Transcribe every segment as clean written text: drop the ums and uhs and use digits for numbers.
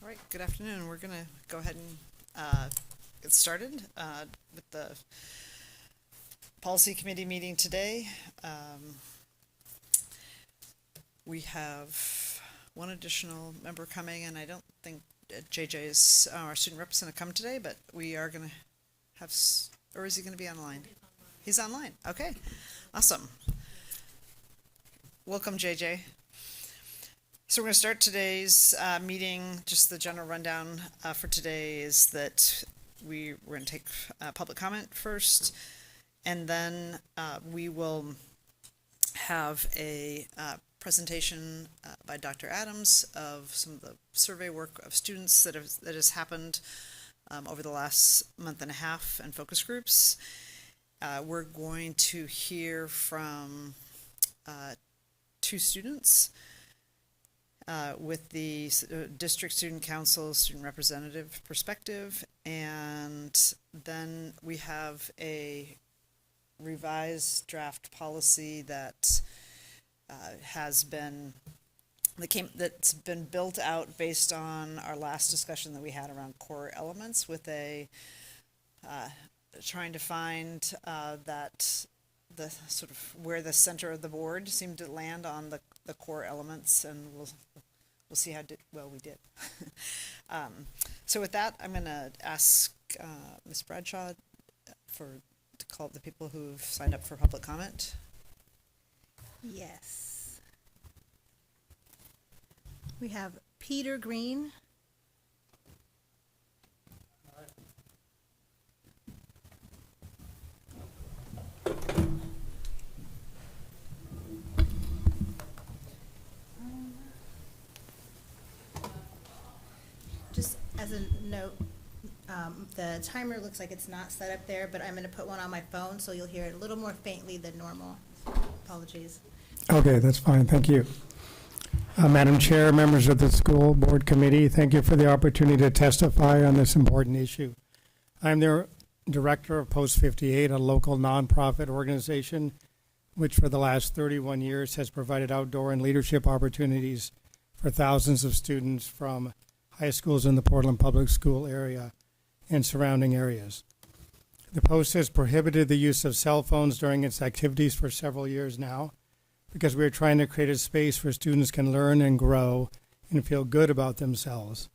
All right, good afternoon. We're going to go ahead and get started with the policy committee meeting today. We have one additional member coming, and I don't think JJ's our student rep is going to come today, but we are going to have, or is he going to be online? He's online. Okay, awesome. Welcome, JJ. So we're going to start today's meeting. Just the general rundown for today is that we're going to take public comment first, and then we will have a presentation by Dr. Adams of some of the survey work of students that has happened over the last month and a half and focus groups. We're going to hear from two students. With the district student council student representative perspective, and then we have a revised draft policy that that's been built out based on our last discussion that we had around core elements, with a trying to find that the sort of where the center of the board seemed to land on the core elements, and we'll see how well we did. So with that, I'm going to ask Ms. Bradshaw to call up the people who've signed up for public comment. Yes. We have Peter Green. Just as a note, the timer looks like it's not set up there, but I'm going to put one on my phone so you'll hear it a little more faintly than normal. Apologies. Okay, that's fine. Thank you. Madam Chair, members of the school board committee, thank you for the opportunity to testify on this important issue. I'm the director of Post 58, a local nonprofit organization which for the last 31 years has provided outdoor and leadership opportunities for thousands of students from high schools in the Portland Public School area and surrounding areas. The Post has prohibited the use of cell phones during its activities for several years now, because we are trying to create a space where students can learn and grow and feel good about themselves.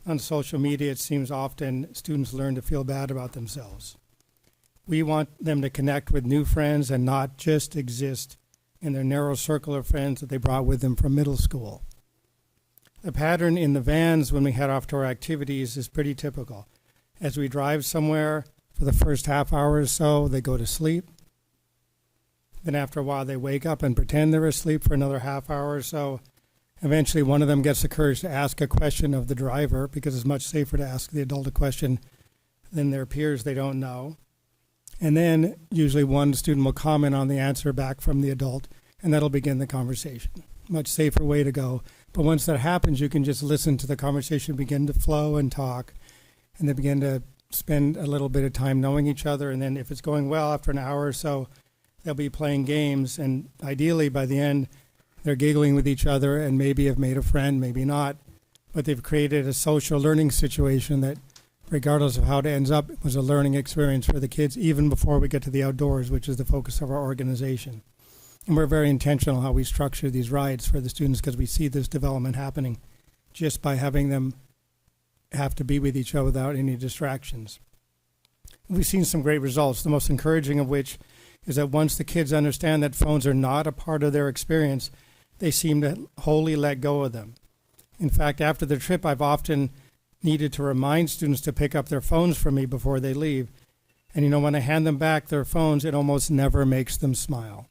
On social media, it seems often students learn to feel bad about themselves. We want them to connect with new friends and not just exist in their narrow circle of friends that they brought with them from middle school. The pattern in the vans when we head off to our activities is pretty typical. As we drive somewhere, for the first half hour or so, they go to sleep. Then after a while, they wake up and pretend they're asleep for another half hour or so. Eventually, one of them gets the courage to ask a question of the driver, because it's much safer to ask the adult a question than their peers they don't know. And then usually one student will comment on the answer back from the adult, and that'll begin the conversation. Much safer way to go. But once that happens, you can just listen to the conversation begin to flow and talk, and they begin to spend a little bit of time knowing each other. And then if it's going well, after an hour or so, they'll be playing games, and ideally by the end, they're giggling with each other and maybe have made a friend, maybe not. But they've created a social learning situation that, regardless of how it ends up, was a learning experience for the kids even before we get to the outdoors, which is the focus of our organization. And we're very intentional how we structure these rides for the students, because we see this development happening just by having them have to be with each other without any distractions. We've seen some great results, the most encouraging of which is that once the kids understand that phones are not a part of their experience, they seem to wholly let go of them. In fact, after the trip, I've often needed to remind students to pick up their phones from me before they leave. And when I hand them back their phones, it almost never makes them smile.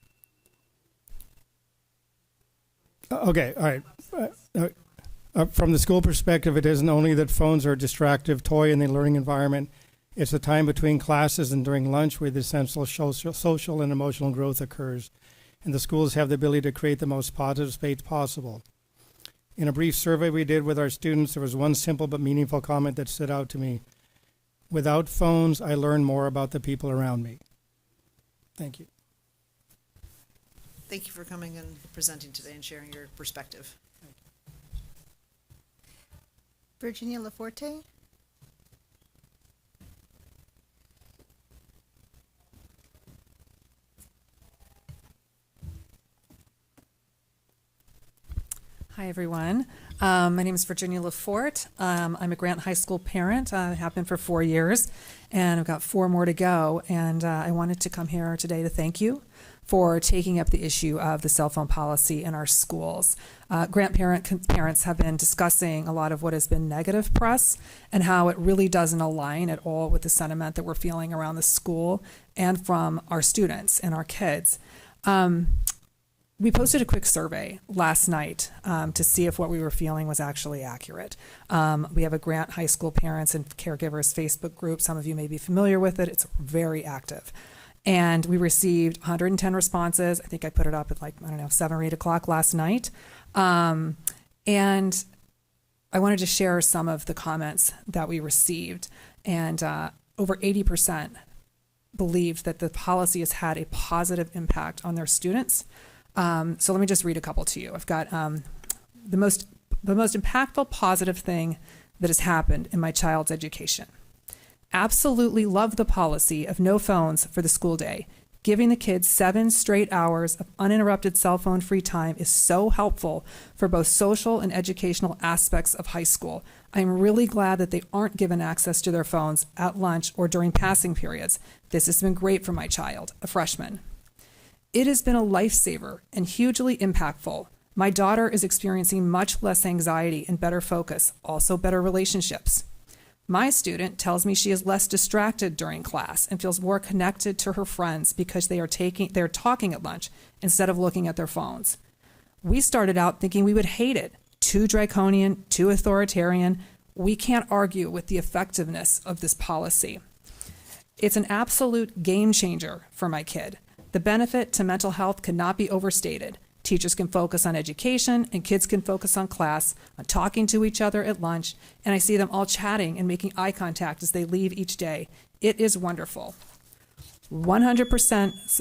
Okay, all right. From the school perspective, it isn't only that phones are a distractive toy in the learning environment. It's the time between classes and during lunch where the essential social and emotional growth occurs. And the schools have the ability to create the most positive space possible. In a brief survey we did with our students, there was one simple but meaningful comment that stood out to me. Without phones, I learn more about the people around me. Thank you. Thank you for coming and presenting today and sharing your perspective. Virginia Laforte. Hi, everyone. My name is Virginia Lafort. I'm a Grant High School parent. I have been for 4 years, and I've got 4 more to go. And I wanted to come here today to thank you for taking up the issue of the cell phone policy in our schools. Grant parents have been discussing a lot of what has been negative press and how it really doesn't align at all with the sentiment that we're feeling around the school and from our students and our kids. We posted a quick survey last night to see if what we were feeling was actually accurate. We have a Grant High School Parents and Caregivers Facebook group. Some of you may be familiar with it. It's very active. And we received 110 responses. I think I put it up at 7 or 8 o'clock last night. And I wanted to share some of the comments that we received. And over 80% believed that the policy has had a positive impact on their students. So let me just read a couple to you. I've got the most impactful positive thing that has happened in my child's education. Absolutely love the policy of no phones for the school day. Giving the kids 7 straight hours of uninterrupted cell phone free time is so helpful for both social and educational aspects of high school. I'm really glad that they aren't given access to their phones at lunch or during passing periods. This has been great for my child, a freshman. It has been a lifesaver and hugely impactful. My daughter is experiencing much less anxiety and better focus, also better relationships. My student tells me she is less distracted during class and feels more connected to her friends because they're talking at lunch instead of looking at their phones. We started out thinking we would hate it. Too draconian, too authoritarian. We can't argue with the effectiveness of this policy. It's an absolute game changer for my kid. The benefit to mental health cannot be overstated. Teachers can focus on education and kids can focus on class, on talking to each other at lunch, and I see them all chatting and making eye contact as they leave each day. It is wonderful. 100%,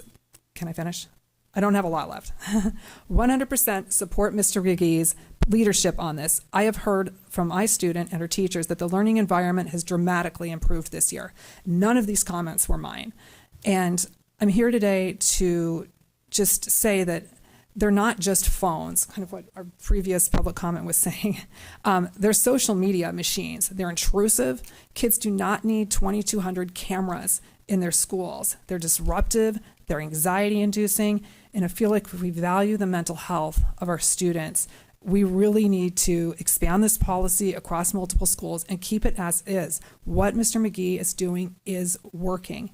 can I finish? I don't have a lot left. 100% support Mr. McGee's leadership on this. I have heard from my student and her teachers that the learning environment has dramatically improved this year. None of these comments were mine. And I'm here today to just say that they're not just phones, kind of what our previous public comment was saying. They're social media machines. They're intrusive. Kids do not need 2,200 cameras in their schools. They're disruptive. They're anxiety inducing. And I feel like if we value the mental health of our students, we really need to expand this policy across multiple schools and keep it as is. What Mr. McGee is doing is working.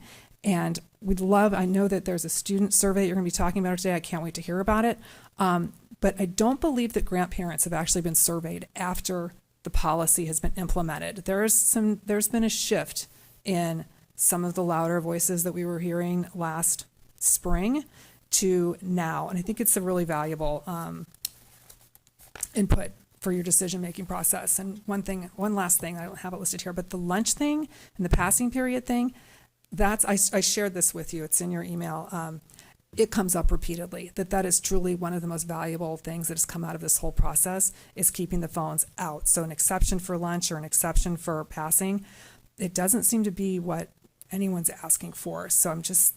And I know that there's a student survey you're going to be talking about today. I can't wait to hear about it. But I don't believe that Grant parents have actually been surveyed after the policy has been implemented. There's been a shift in some of the louder voices that we were hearing last spring to now. And I think it's a really valuable input for your decision-making process. And one last thing, I don't have it listed here, but the lunch thing and the passing period thing, I shared this with you. It's in your email. It comes up repeatedly that is truly one of the most valuable things that has come out of this whole process is keeping the phones out. So an exception for lunch or an exception for passing, it doesn't seem to be what anyone's asking for. So I'm just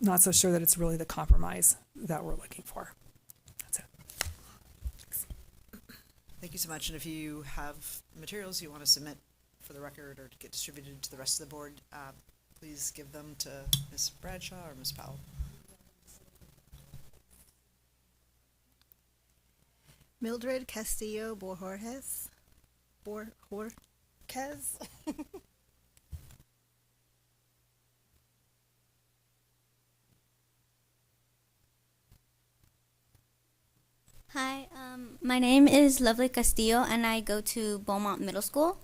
not so sure that it's really the compromise that we're looking for. That's it. Thank you so much. And if you have materials you want to submit for the record or to get distributed to the rest of the board, please give them to Ms. Bradshaw or Ms. Powell. Mildred Castillo Borges. Hi, my name is Lovely Castillo, and I go to Beaumont Middle School.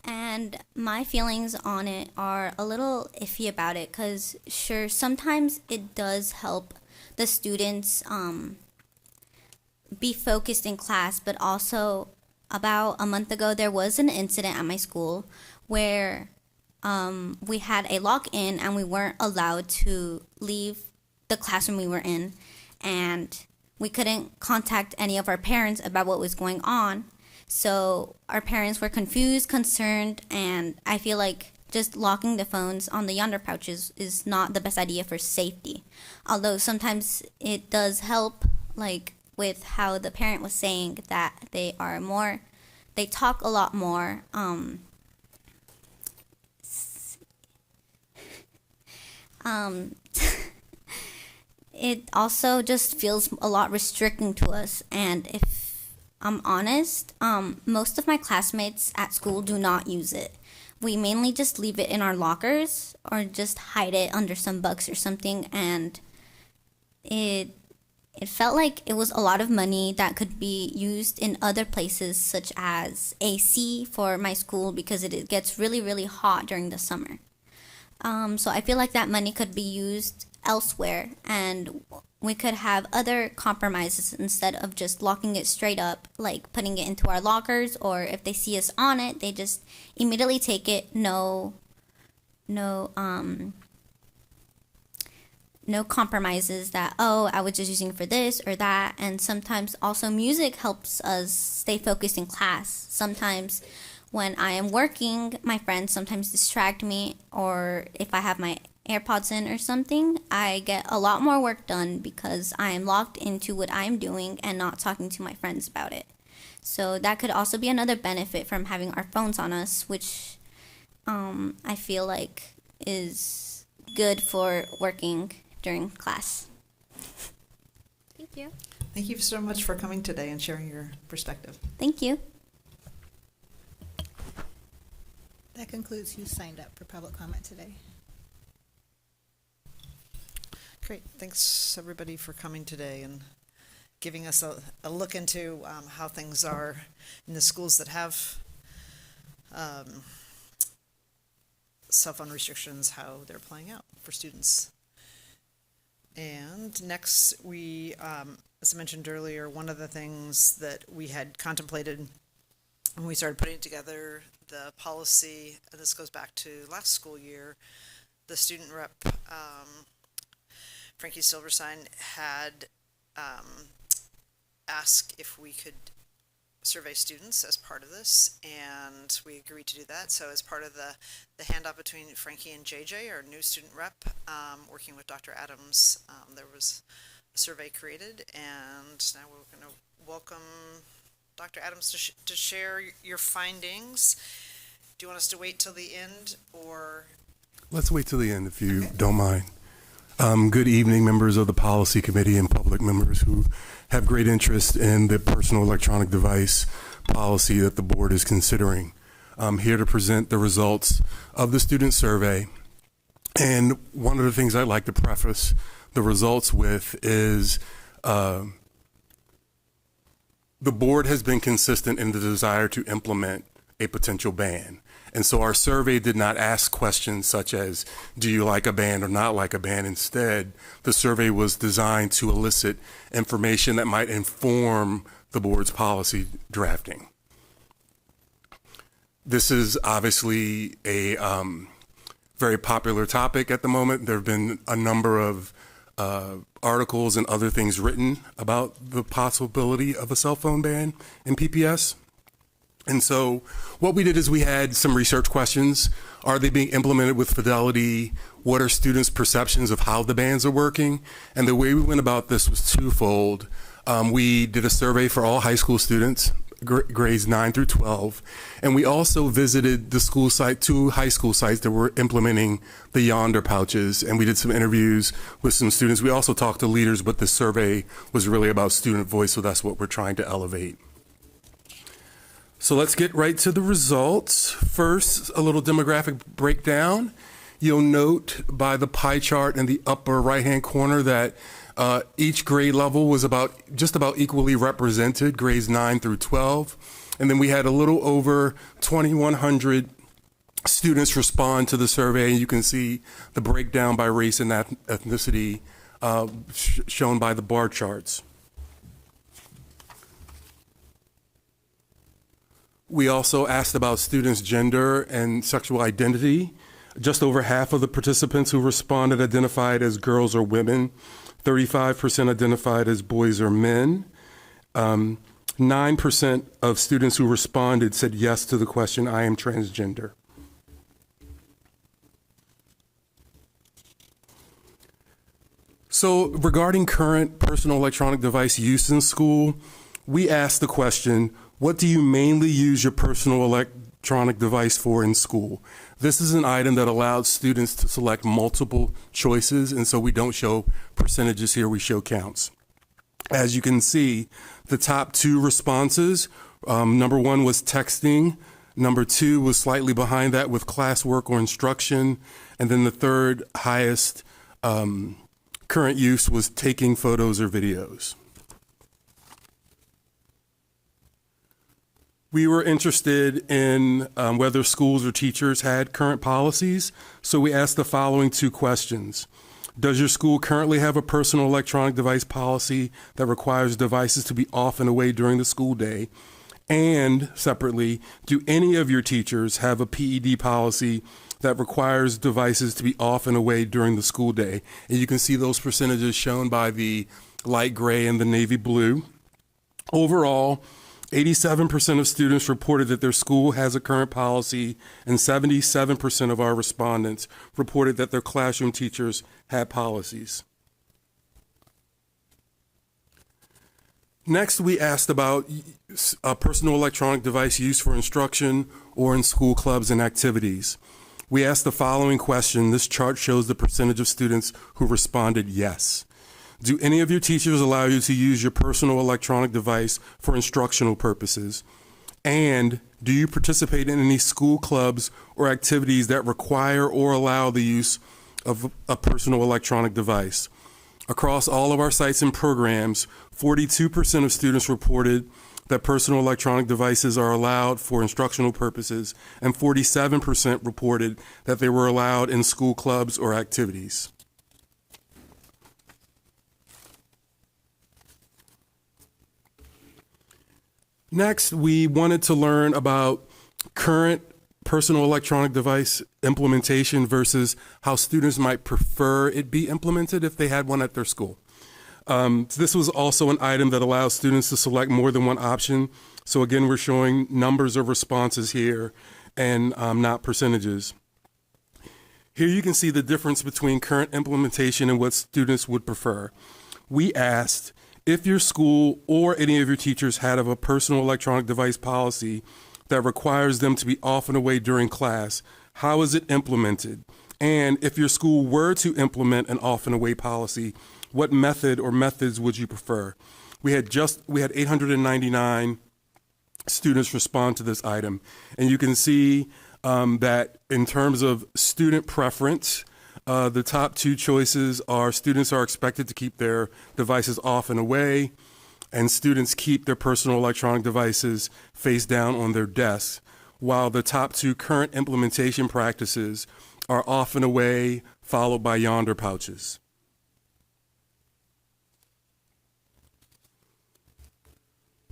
And my feelings on it are a little iffy about it because, sure, sometimes it does help the students be focused in class, but also about a month ago, there was an incident at my school where we had a lock-in and we weren't allowed to leave the classroom we were in. And we couldn't contact any of our parents about what was going on. So our parents were confused, concerned, and I feel like just locking the phones on the Yonder pouches is not the best idea for safety. Although sometimes it does help, like with how the parent was saying that they talk a lot more. It also just feels a lot restricting to us. And if I'm honest, most of my classmates at school do not use it. We mainly just leave it in our lockers or just hide it under some books or something. And it felt like it was a lot of money that could be used in other places, such as AC for my school, because it gets really, really hot during the summer. So I feel like that money could be used elsewhere, and we could have other compromises instead of just locking it straight up, like putting it into our lockers, or if they see us on it, they just immediately take it. No compromises that, oh, I was just using it for this or that. And sometimes also music helps us stay focused in class. Sometimes when I am working, my friends sometimes distract me, or if I have my AirPods in or something, I get a lot more work done because I am locked into what I'm doing and not talking to my friends about it. So that could also be another benefit from having our phones on us, which I feel like is good for working during class. Thank you. Thank you so much for coming today and sharing your perspective. Thank you. That concludes who signed up for public comment today. Great. Thanks, everybody, for coming today and giving us a look into how things are in the schools that have cell phone restrictions, how they're playing out for students. And next, we, as I mentioned earlier, one of the things that we had contemplated when we started putting together the policy, and this goes back to last school year, the student rep, Frankie Silverstein, had asked if we could survey students as part of this, and we agreed to do that. So as part of the handoff between Frankie and JJ, our new student rep, working with Dr. Adams, there was a survey created, and now we're going to welcome Dr. Adams to share your findings. Do you want us to wait till the end, or? Let's wait till the end if you don't mind. Good evening, members of the policy committee and public members who have great interest in the personal electronic device policy that the board is considering. I'm here to present the results of the student survey. And one of the things I'd like to preface the results with is the board has been consistent in the desire to implement a potential ban. And so our survey did not ask questions such as, do you like a ban or not like a ban? Instead, the survey was designed to elicit information that might inform the board's policy drafting. This is obviously a very popular topic at the moment. There have been a number of articles and other things written about the possibility of a cell phone ban in PPS. And so what we did is we had some research questions. Are they being implemented with fidelity? What are students' perceptions of how the bans are working? And the way we went about this was twofold. We did a survey for all high school students, grades 9 through 12. And we also visited the school site, 2 high school sites that were implementing the Yonder pouches. And we did some interviews with some students. We also talked to leaders, but the survey was really about student voice. So that's what we're trying to elevate. So let's get right to the results. First, a little demographic breakdown. You'll note by the pie chart in the upper right-hand corner that each grade level was just about equally represented, grades 9 through 12. And then we had a little over 2,100 students respond to the survey. And you can see the breakdown by race and ethnicity shown by the bar charts. We also asked about students' gender and sexual identity. Just over half of the participants who responded identified as girls or women. 35% identified as boys or men. 9% of students who responded said yes to the question, I am transgender. So regarding current personal electronic device use in school, we asked the question, what do you mainly use your personal electronic device for in school? This is an item that allows students to select multiple choices, and so we don't show percentages here, we show counts. As you can see, the top two responses, number one was texting, number two was slightly behind that with classwork or instruction, and then the third highest current use was taking photos or videos. We were interested in whether schools or teachers had current policies, so we asked the following two questions. Does your school currently have a personal electronic device policy that requires devices to be off and away during the school day? And separately, do any of your teachers have a PED policy that requires devices to be off and away during the school day? And you can see those percentages shown by the light gray and the navy blue. Overall, 87% of students reported that their school has a current policy, and 77% of our respondents reported that their classroom teachers had policies. Next, we asked about personal electronic device use for instruction or in school clubs and activities. We asked the following question. This chart shows the percentage of students who responded yes. Do any of your teachers allow you to use your personal electronic device for instructional purposes? And do you participate in any school clubs or activities that require or allow the use of a personal electronic device? Across all of our sites and programs, 42% of students reported that personal electronic devices are allowed for instructional purposes, and 47% reported that they were allowed in school clubs or activities. Next, we wanted to learn about current personal electronic device implementation versus how students might prefer it be implemented if they had one at their school. This was also an item that allows students to select more than one option. So again, we're showing numbers of responses here and not percentages. Here you can see the difference between current implementation and what students would prefer. We asked if your school or any of your teachers had a personal electronic device policy that requires them to be off and away during class, how is it implemented? And if your school were to implement an off and away policy, what method or methods would you prefer? We had 899 students respond to this item. And you can see that in terms of student preference, the top two choices are students are expected to keep their devices off and away, and students keep their personal electronic devices face down on their desks, while the top two current implementation practices are off and away, followed by yonder pouches.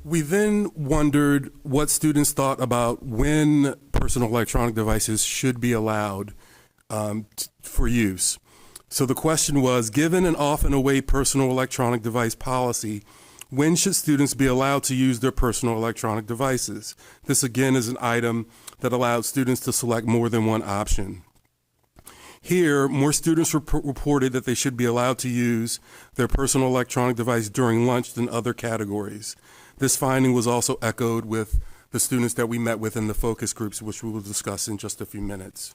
We then wondered what students thought about when personal electronic devices should be allowed for use. So the question was, given an off and away personal electronic device policy, when should students be allowed to use their personal electronic devices? This again is an item that allows students to select more than one option. Here, more students reported that they should be allowed to use their personal electronic device during lunch than other categories. This finding was also echoed with the students that we met with in the focus groups, which we will discuss in just a few minutes.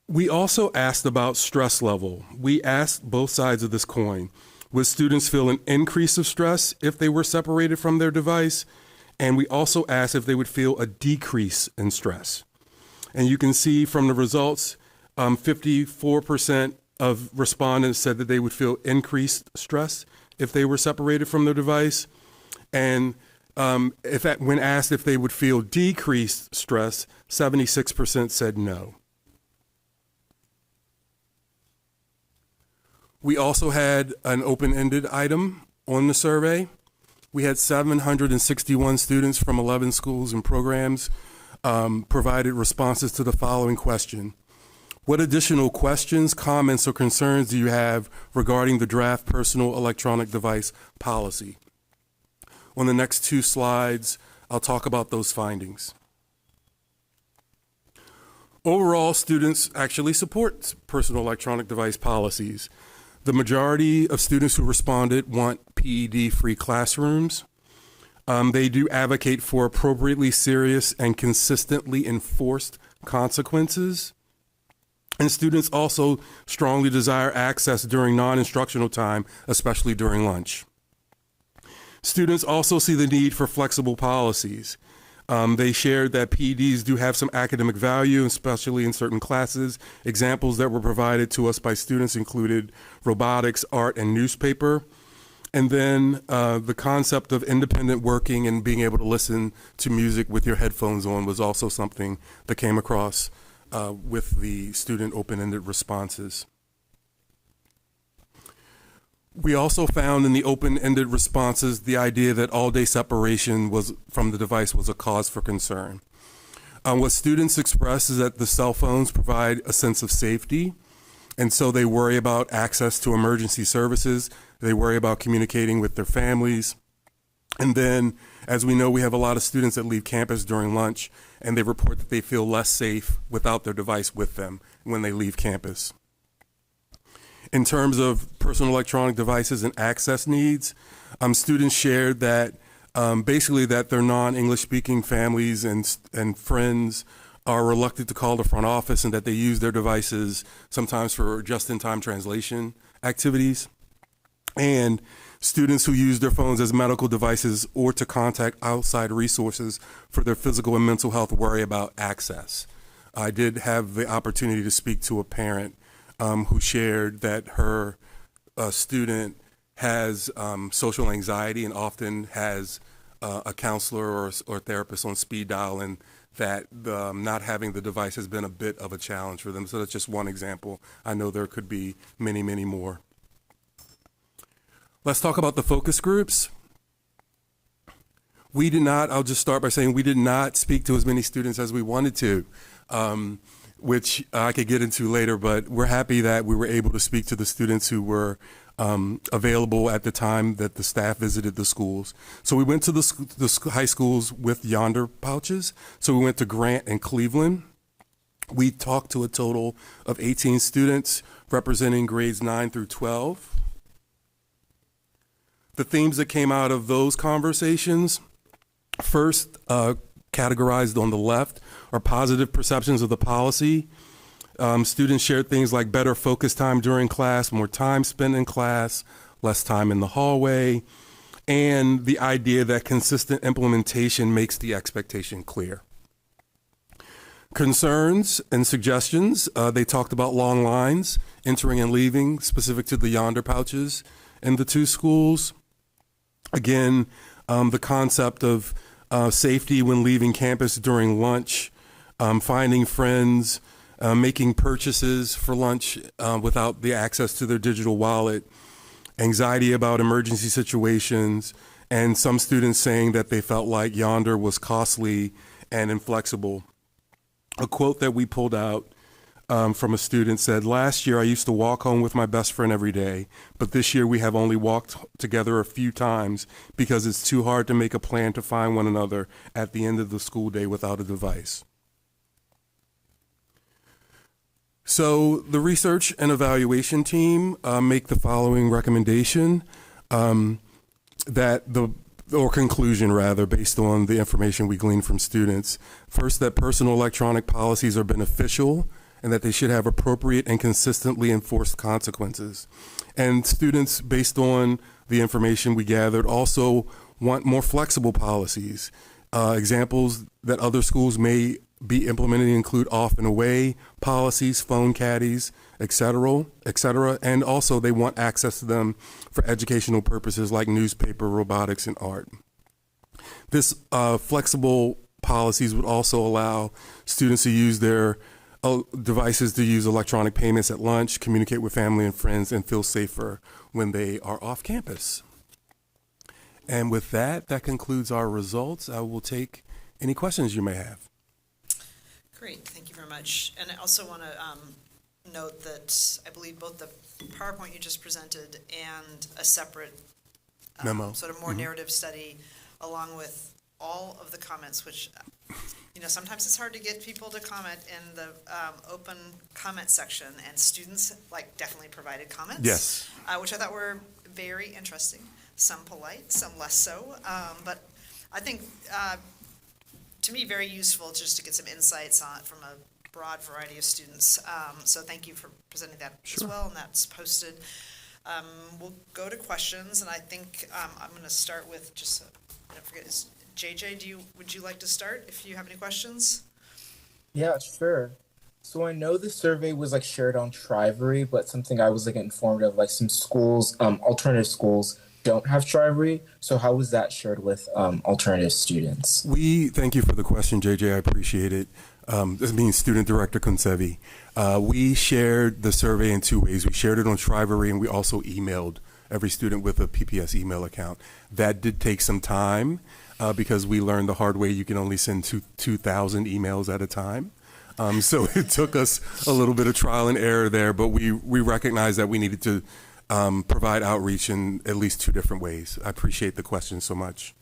We also asked about stress level. We asked both sides of this coin. Would students feel an increase of stress if they were separated from their device? And we also asked if they would feel a decrease in stress. And you can see from the results, 54% of respondents said that they would feel increased stress if they were separated from their device. And when asked if they would feel decreased stress, 76% said no. We also had an open-ended item on the survey. We had 761 students from 11 schools and programs provided responses to the following question. What additional questions, comments, or concerns do you have regarding the draft personal electronic device policy? On the next 2 slides, I'll talk about those findings. Overall, students actually support personal electronic device policies. The majority of students who responded want PED-free classrooms. They do advocate for appropriately serious and consistently enforced consequences. And students also strongly desire access during non-instructional time, especially during lunch. Students also see the need for flexible policies. They shared that PEDs do have some academic value, especially in certain classes. Examples that were provided to us by students included robotics, art, and newspaper. And then the concept of independent working and being able to listen to music with your headphones on was also something that came across with the student open-ended responses. We also found in the open-ended responses the idea that all-day separation from the device was a cause for concern. What students expressed is that the cell phones provide a sense of safety, and so they worry about access to emergency services. They worry about communicating with their families. And then, as we know, we have a lot of students that leave campus during lunch, and they report that they feel less safe without their device with them when they leave campus. In terms of personal electronic devices and access needs, students shared that basically that their non-English speaking families and friends are reluctant to call the front office and that they use their devices sometimes for just-in-time translation activities. And students who use their phones as medical devices or to contact outside resources for their physical and mental health worry about access. I did have the opportunity to speak to a parent who shared that her student has social anxiety and often has a counselor or therapist on speed dial, and that not having the device has been a bit of a challenge for them. So that's just one example. I know there could be many, many more. Let's talk about the focus groups. We did not, I'll just start by saying we did not speak to as many students as we wanted to, which I could get into later, but we're happy that we were able to speak to the students who were available at the time that the staff visited the schools. So we went to the high schools with Yonder pouches. So we went to Grant and Cleveland. We talked to a total of 18 students representing grades 9 through 12. The themes that came out of those conversations, first, categorized on the left, are positive perceptions of the policy. Students shared things like better focus time during class, more time spent in class, less time in the hallway, and the idea that consistent implementation makes the expectation clear. Concerns and suggestions, they talked about long lines, entering and leaving, specific to the Yonder pouches in the 2 schools. Again, the concept of safety when leaving campus during lunch, finding friends, making purchases for lunch without the access to their digital wallet, anxiety about emergency situations, and some students saying that they felt like Yonder was costly and inflexible. A quote that we pulled out from a student said, "Last year I used to walk home with my best friend every day, but this year we have only walked together a few times because it's too hard to make a plan to find one another at the end of the school day without a device." So the research and evaluation team make the following recommendation conclusion rather, based on the information we gleaned from students. First, that personal electronic policies are beneficial and that they should have appropriate and consistently enforced consequences. And students, based on the information we gathered, also want more flexible policies. Examples that other schools may be implementing include off and away policies, phone caddies, et cetera, and also they want access to them for educational purposes like newspaper, robotics, and art. This flexible policies would also allow students to use their devices to use electronic payments at lunch, communicate with family and friends, and feel safer when they are off campus. And with that concludes our results. I will take any questions you may have. Great, thank you very much. And I also want to note that I believe both the PowerPoint you just presented and a separate Memo. sort of more narrative study, along with all of the comments, which, sometimes it's hard to get people to comment in the open comment section, and students definitely provided comments. Yes. Which I thought were very interesting, some polite, some less so, but I think, to me, very useful just to get some insights on it from a broad variety of students. So thank you for presenting that as Sure. well, and that's posted. We'll go to questions, and I think I'm going to start with just, I don't forget, is JJ, would you like to start if you have any questions? Yeah, sure. So I know the survey was shared on Trivery, but something I was informed of, some schools, alternative schools don't have Trivery. So how was that shared with alternative students? We thank you for the question, JJ. I appreciate it. This means Student Director Concevi. We shared the survey in two ways. We shared it on Trivery, and we also emailed every student with a PPS email account. That did take some time because we learned the hard way you can only send 2,000 emails at a time. So it took us a little bit of trial and error there, but we recognized that we needed to provide outreach in at least two different ways. I appreciate the question so much.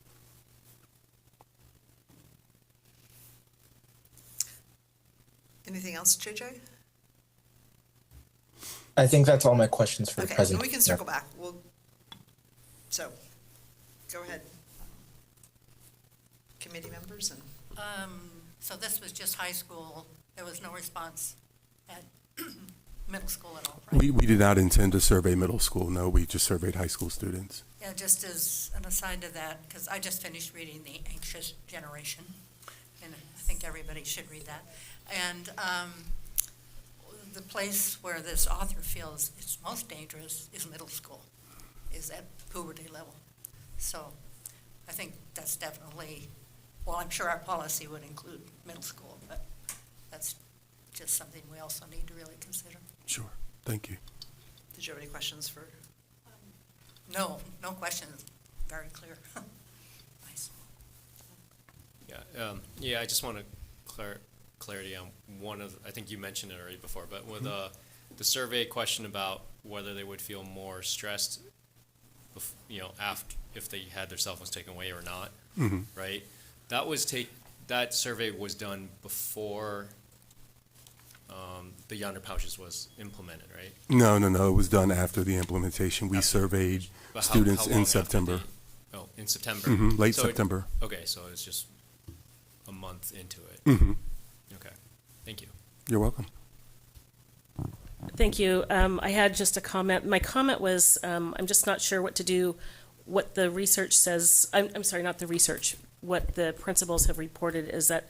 Anything else, JJ? I think that's all my questions for the Okay, present. and we can circle back. So, go ahead. Committee members and. So this was just high school. There was no response at middle school at all, right? We did not intend to survey middle school. No, we just surveyed high school students. Yeah, just as an aside to that, because I just finished reading The Anxious Generation, and I think everybody should read that. And the place where this author feels it's most dangerous is middle school, is at puberty level. So I think that's definitely, well, I'm sure our policy would include middle school, but that's just something we also need to really consider. Sure. Thank you. Did you have any questions for? No questions, very clear. Nice. Yeah, I just want to clarity on one of, I think you mentioned it already before, but with the survey question about whether they would feel more stressed, after if they had their cell phones taken away or not, right? That survey was done before the Yonder Pouches was implemented, right? No. It was done after the implementation. We surveyed But students how in long after September. In September. Late So September. Okay, so it's just a month into it. Okay, thank you. You're welcome. Thank you. I had just a comment. My comment was, I'm just not sure what to do, what the research says, I'm sorry, not the research, what the principals have reported is that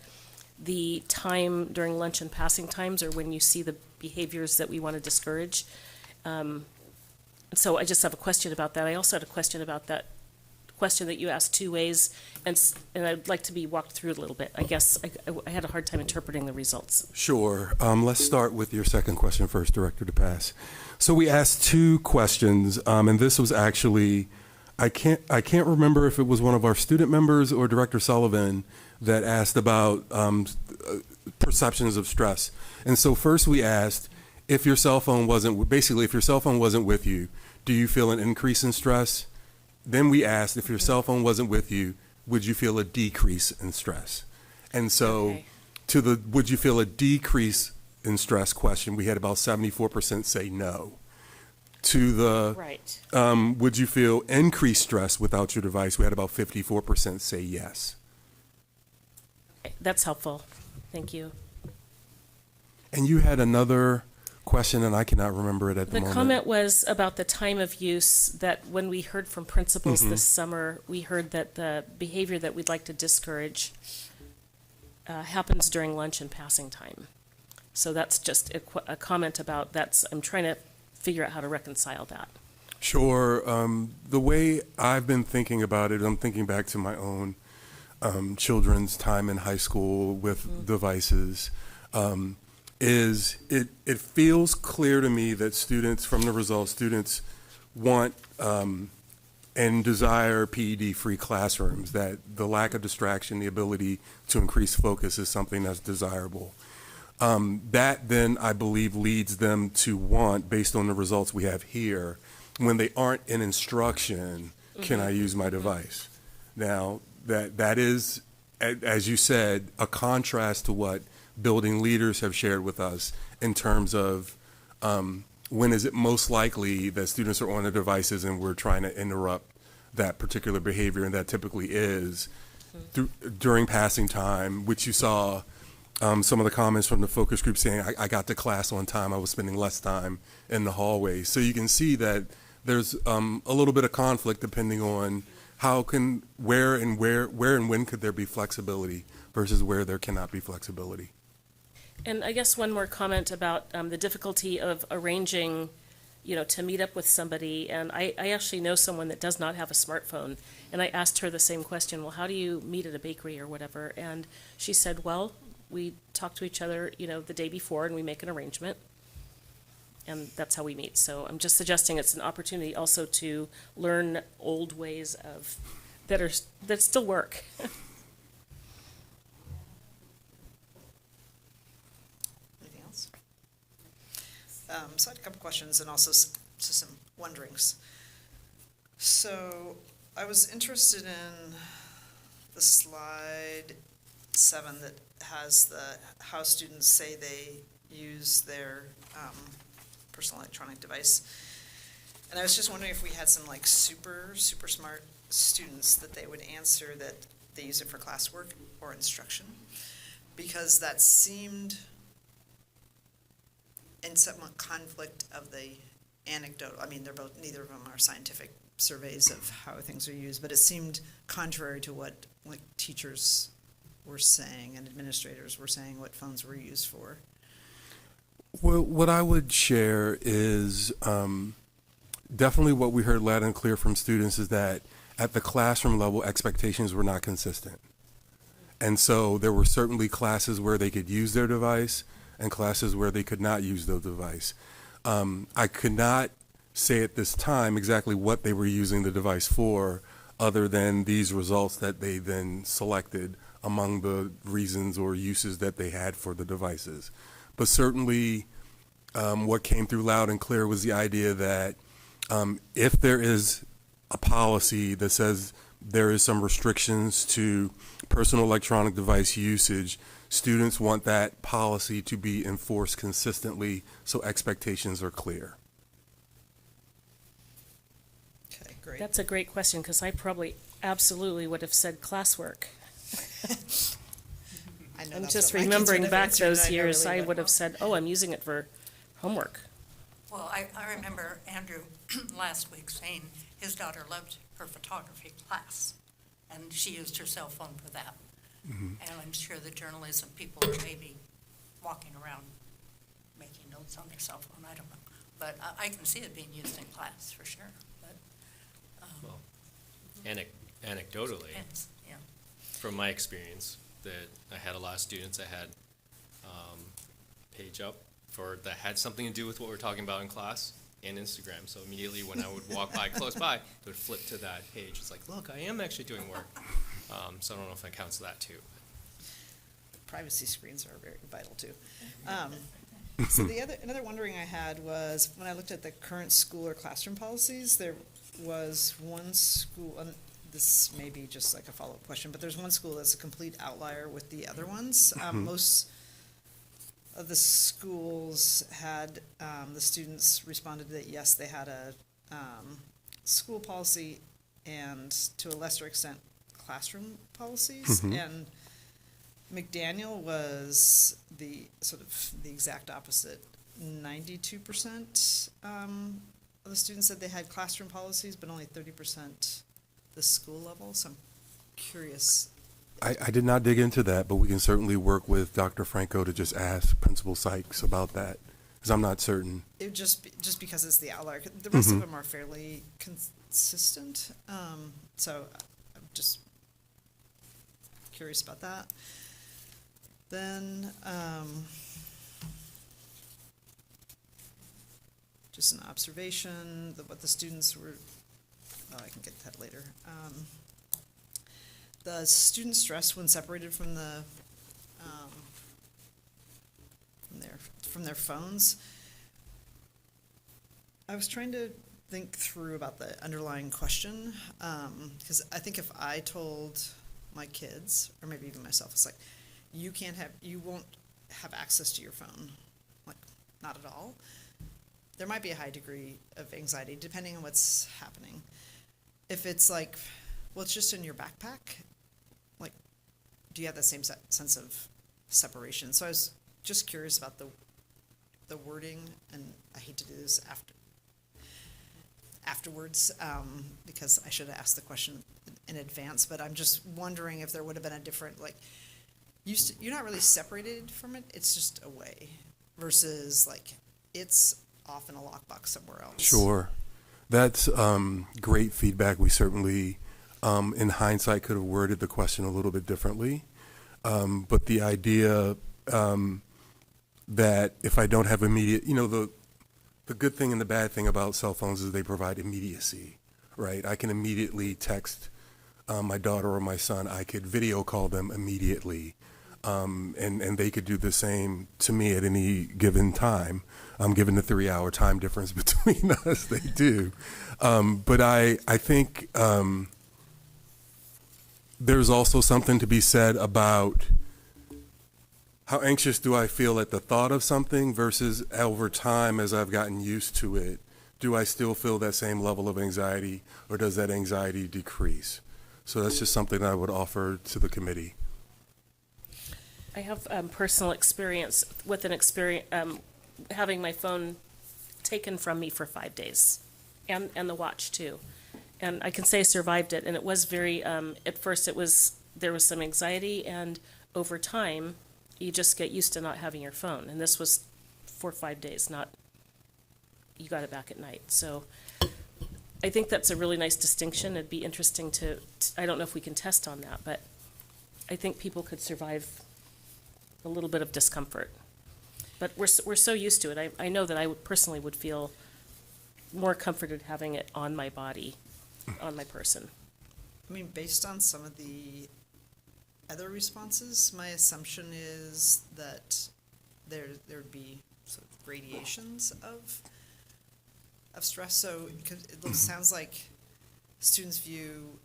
the time during lunch and passing times are when you see the behaviors that we want to discourage. So I just have a question about that. I also had a question about that question that you asked two ways, and I'd like to be walked through it a little bit. I guess I had a hard time interpreting the results. Sure. Let's start with your second question first, Director DePass. So we asked two questions, and this was actually, I can't remember if it was one of our student members or Director Sullivan that asked about perceptions of stress. And so first we asked, if your cell phone wasn't with you, do you feel an increase in stress? Then we asked, if your cell phone wasn't with you, would you feel a decrease in stress? And so Okay. to the would you feel a decrease in stress question, we had about 74% say no. To the Right. would you feel increased stress without your device, we had about 54% say yes. That's helpful. Thank you. And you had another question, and I cannot remember it at the The moment. comment was about the time of use, that when we heard from principals this summer, we heard that the behavior that we'd like to discourage happens during lunch and passing time. So that's just a comment about I'm trying to figure out how to reconcile that. Sure. The way I've been thinking about it, I'm thinking back to my own children's time in high school with devices, is it feels clear to me that from the results, students want and desire PED-free classrooms, that the lack of distraction, the ability to increase focus is something that's desirable. That then, I believe, leads them to want, based on the results we have here, when they aren't in instruction, can I use my device? Now, that is, as you said, a contrast to what building leaders have shared with us in terms of when is it most likely that students are on their devices and we're trying to interrupt that particular behavior, and that typically is during passing time, which you saw some of the comments from the focus group saying, I got to class on time, I was spending less time in the hallway. So you can see that there's a little bit of conflict depending on where and when could there be flexibility versus where there cannot be flexibility. And I guess one more comment about the difficulty of arranging, to meet up with somebody. And I actually know someone that does not have a smartphone. And I asked her the same question, well, how do you meet at a bakery or whatever? And she said, well, we talk to each other, the day before and we make an arrangement. And that's how we meet. So I'm just suggesting it's an opportunity also to learn old ways that still work. Anything else? So I had a couple questions and also some wonderings. So I was interested in the slide 7 that has how students say they use their personal electronic device. And I was just wondering if we had some super smart students that they would answer that they use it for classwork or instruction, because that seemed in somewhat conflict of the anecdote. I mean, neither of them are scientific surveys of how things are used, but it seemed contrary to what teachers were saying and administrators were saying what phones were used for. Well, what I would share is definitely what we heard loud and clear from students is that at the classroom level, expectations were not consistent. And so there were certainly classes where they could use their device and classes where they could not use their device. I could not say at this time exactly what they were using the device for, other than these results that they then selected among the reasons or uses that they had for the devices. But certainly what came through loud and clear was the idea that if there is a policy that says there is some restrictions to personal electronic device usage, students want that policy to be enforced consistently so expectations are clear. Okay, great. That's a great question, because I probably absolutely would have said classwork. I know I'm that's just what my kids would remembering have back answered, those and years, really I would have said, oh, I'm using it for homework. Well, I remember Andrew last week saying his daughter loved her photography class, and she used her cell phone for that. And I'm sure the journalism people are maybe walking around making notes on their cell phone, I don't know. But I can see it being used in class, for sure, but, Well, anecdotally, depends, yeah. from my experience, that I had a lot of students that had page up that had something to do with what we're talking about in class and Instagram. So immediately when I would walk by close by, it would flip to that page. It's like, look, I am actually doing work. So I don't know if that counts that too. Privacy screens are very vital too. So another wondering I had was when I looked at the current school or classroom policies, there was one school, and this may be just like a follow-up question, but there's one school that's a complete outlier with the other ones. Most of the schools had, the students responded that yes, they had a school policy and to a lesser extent classroom policies. And McDaniel was the exact opposite. 92% of the students said they had classroom policies, but only 30% the school level. So I'm curious. I did not dig into that, but we can certainly work with Dr. Franco to just ask Principal Sykes about that, because I'm not certain. It would just because it's the outlier. The rest of them are fairly consistent. So I'm just curious about that. Then just an observation that what the students were, I can get that later. The student stress when separated from the from their phones. I was trying to think through about the underlying question, because I think if I told my kids, or maybe even myself, it's like, you won't have access to your phone, like, not at all. There might be a high degree of anxiety depending on what's happening. If it's like, well, it's just in your backpack, like, do you have the same sense of separation? So I was just curious about the wording, and I hate to do this afterwards, because I should have asked the question in advance, but I'm just wondering if there would have been a different, like, you're not really separated from it, it's just away, versus like, it's off in a lockbox somewhere else. Sure. That's great feedback. We certainly, in hindsight, could have worded the question a little bit differently. But the idea that if I don't have immediate, the good thing and the bad thing about cell phones is they provide immediacy, right? I can immediately text my daughter or my son. I could video call them immediately. And they could do the same to me at any given time. Given the 3-hour time difference between us, they do. But I think there's also something to be said about how anxious do I feel at the thought of something versus over time as I've gotten used to it. Do I still feel that same level of anxiety, or does that anxiety decrease? So that's just something I would offer to the committee. I have personal experience with having my phone taken from me for 5 days, and the watch too. And I can say I survived it, and it was very, at first there was some anxiety, and over time, you just get used to not having your phone. And this was for 5 days, not, you got it back at night. So I think that's a really nice distinction. It'd be interesting I don't know if we can test on that, but I think people could survive a little bit of discomfort. But we're so used to it. I know that I personally would feel more comforted having it on my body, on my person. I mean, based on some of the other responses, my assumption is that there'd be sort of gradations of stress. So it sounds like students view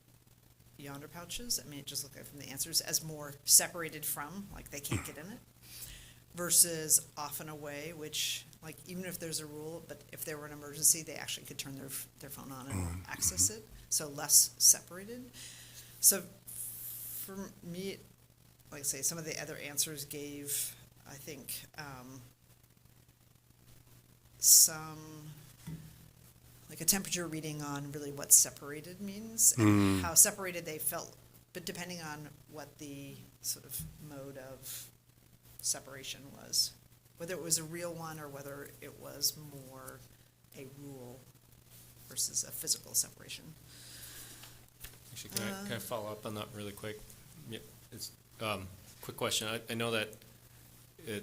yonder pouches, I mean, it just looked like from the answers, as more separated from, like they can't get in it, versus off and away, which, like, even if there's a rule, but if there were an emergency, they actually could turn their phone on and access it, so less separated. So for me, like I say, some of the other answers gave, I think, some, like a temperature reading on really what separated means and how separated they felt, but depending on what the sort of mode of separation was, whether it was a real one or whether it was more a rule versus a physical separation. Actually, can I follow up on that really quick? Yeah, it's quick question. I know that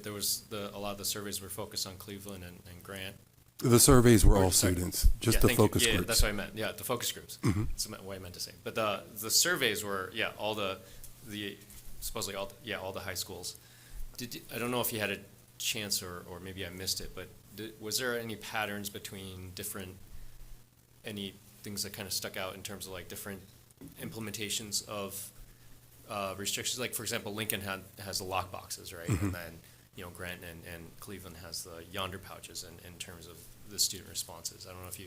there was a lot of the surveys were focused on Cleveland and Grant. The surveys were all Sorry. students, just the thank you. focus Yeah, groups. that's what I meant. Yeah, the focus groups. That's what I meant to say. But the surveys were, all the supposedly all the high schools. I don't know if you had a chance or maybe I missed it, but was there any patterns between any things that kind of stuck out in terms of like different implementations of restrictions? Like, for example, Lincoln has the lock boxes, right? And then, Grant and Cleveland has the yonder pouches in terms of the student responses. I don't know if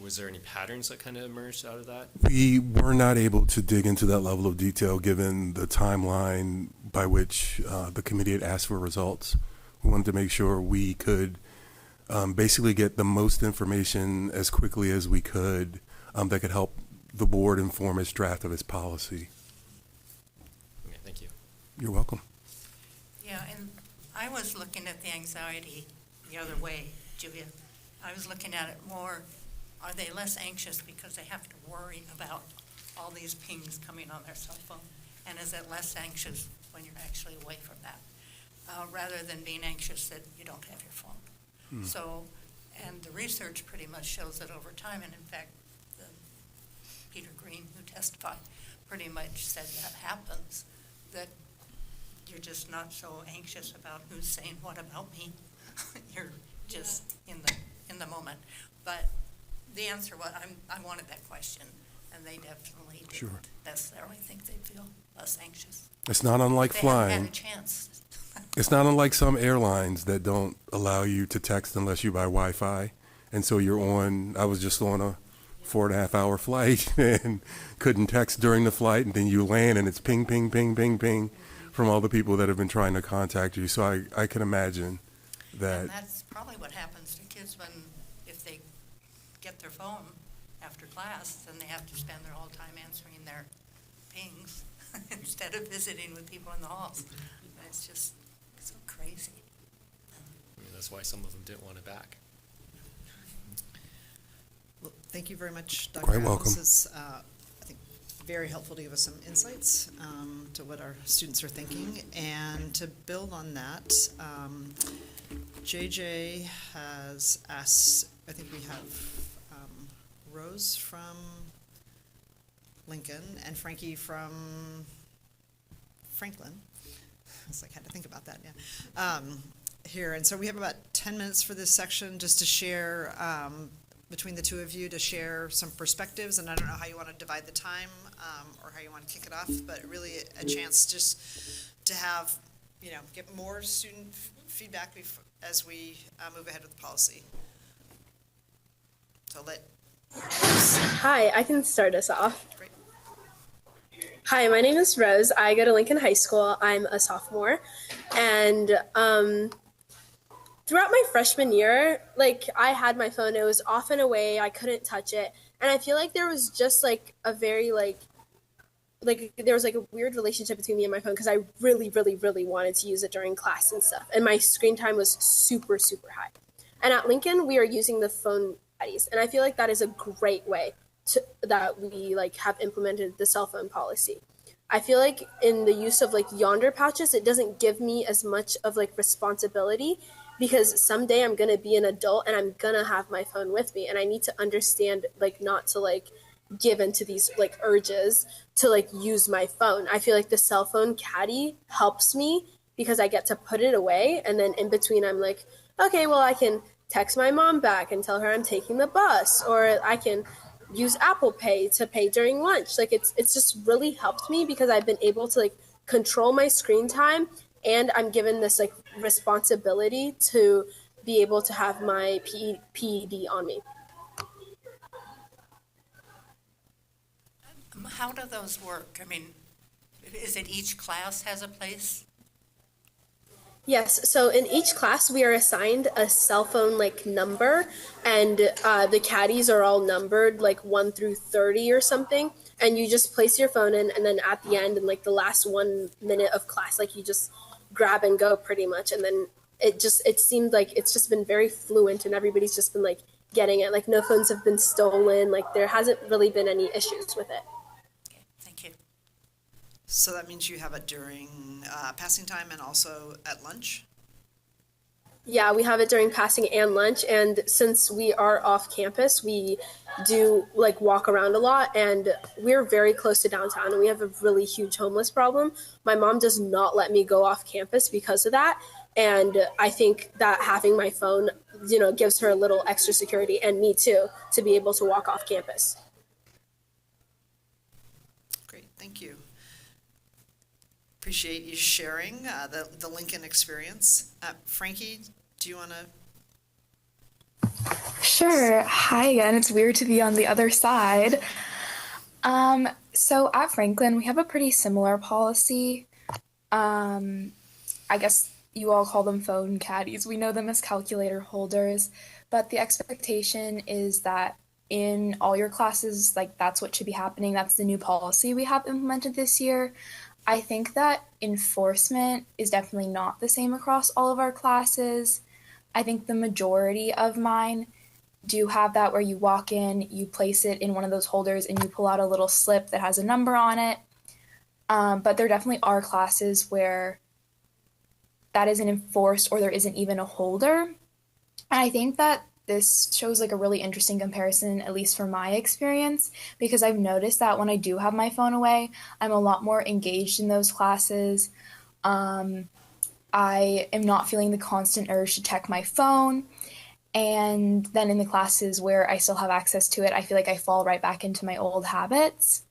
was there any patterns that kind of emerged out of that? We were not able to dig into that level of detail given the timeline by which the committee had asked for results. We wanted to make sure we could basically get the most information as quickly as we could that could help the board inform its draft of its policy. Okay, thank you. You're welcome. Yeah, and I was looking at the anxiety the other way, Julia. I was looking at it more, are they less anxious because they have to worry about all these pings coming on their cell phone? And is it less anxious when you're actually away from that, rather than being anxious that you don't have your phone? So, and the research pretty much shows that over time, and in fact, Peter Green, who testified, pretty much said that happens, that you're just not so anxious about who's saying what about me. You're just in the moment. But the answer was, I wanted that question, and they definitely didn't Sure. necessarily think they'd feel less anxious. It's not unlike They haven't flying. had a chance. It's not unlike some airlines that don't allow you to text unless you buy Wi-Fi. And so I was just on a 4.5 hour flight and couldn't text during the flight. And then you land and it's ping, ping, ping, ping, ping from all the people that have been trying to contact you. So I can imagine that. And that's probably what happens to kids if they get their phone after class, then they have to spend their whole time answering their pings instead of visiting with people in the halls. It's just so crazy. I mean, that's why some of them didn't want it back. Well, thank you very much, Dr. Quite Allen. welcome. This is, I think, very helpful to give us some insights to what our students are thinking. And to build on that, JJ has asked, I think we have Rose from Lincoln and Frankie from Franklin. So I had to think about that, yeah. Here, and so we have about 10 minutes for this section just to share between the two of you to share some perspectives, and I don't know how you want to divide the time or how you want to kick it off, but really a chance just to have, get more student feedback as we move ahead with the policy. So Hi, I can start us off. Great. Hi, my name is Rose. I go to Lincoln High School. I'm a sophomore. And throughout my freshman year, I had my phone. It was off and away. I couldn't touch it. And I feel like there was just a very there was a weird relationship between me and my phone because I really, really, really wanted to use it during class and stuff. And my screen time was super, super high. And at Lincoln, we are using the phone caddies. And I feel like that is a great way that we have implemented the cell phone policy. I feel like in the use of yonder pouches, it doesn't give me as much of responsibility because someday I'm going to be an adult and I'm going to have my phone with me. And I need to understand not to give into these urges to use my phone. I feel like the cell phone caddy helps me because I get to put it away. And then in between, I'm okay, well, I can text my mom back and tell her I'm taking the bus, or I can use Apple Pay to pay during lunch. It's just really helped me because I've been able to control my screen time, and I'm given this responsibility to be able to have my PED on me. How do those work? I mean, is it each class has a place? Yes, so in each class we are assigned a cell phone number, and the caddies are all numbered 1 through 30 or something, and you just place your phone in, and then at the end in the last 1 minute of class you just grab and go pretty much. And then it seemed it's just been very fluent, and everybody's just been getting it. No phones have been stolen. There hasn't really been any issues with it. Okay, thank you. So that means you have it during passing time and also at lunch? Yeah, we have it during passing and lunch. And since we are off campus, we do walk around a lot, and we're very close to downtown, and we have a really huge homeless problem. My mom does not let me go off campus because of that. And I think that having my phone, gives her a little extra security, and me too, to be able to walk off campus. Great, thank you. Appreciate you sharing the Lincoln experience. Frankie, do you want to? Sure. Hi again. It's weird to be on the other side. So at Franklin, we have a pretty similar policy. I guess you all call them phone caddies. We know them as calculator holders, but the expectation is that in all your classes, that's what should be happening. That's the new policy we have implemented this year. I think that enforcement is definitely not the same across all of our classes. I think the majority of mine do have that where you walk in, you place it in one of those holders, and you pull out a little slip that has a number on it. But there definitely are classes where that isn't enforced or there isn't even a holder. And I think that this shows a really interesting comparison, at least from my experience, because I've noticed that when I do have my phone away, I'm a lot more engaged in those classes. I am not feeling the constant urge to check my phone. And then in the classes where I still have access to it, I feel like I fall right back into my old habits.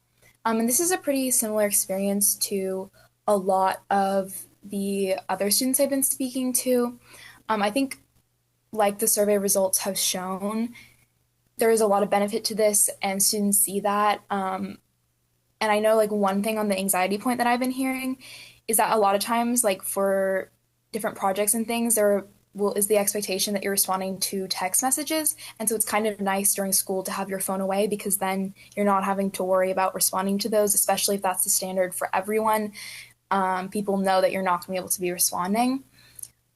And this is a pretty similar experience to a lot of the other students I've been speaking to. I think, like the survey results have shown, there is a lot of benefit to this, and students see that. And I know, like, one thing on the anxiety point that I've been hearing is that a lot of times, like, for different projects and things, is the expectation that you're responding to text messages. And so it's kind of nice during school to have your phone away, because then you're not having to worry about responding to those, especially if that's the standard for everyone. People know that you're not going to be able to be responding.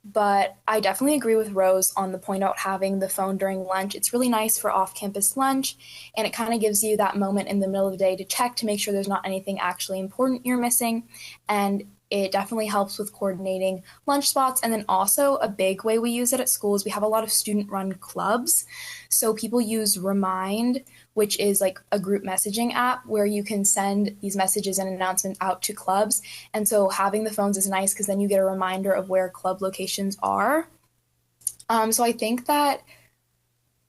But I definitely agree with Rose on the point about having the phone during lunch. It's really nice for off-campus lunch, and it kind of gives you that moment in the middle of the day to check to make sure there's not anything actually important you're missing. And it definitely helps with coordinating lunch spots. And then also a big way we use it at school is we have a lot of student-run clubs. So people use Remind, which is like a group messaging app where you can send these messages and announcements out to clubs. And so having the phones is nice because then you get a reminder of where club locations are. So I think that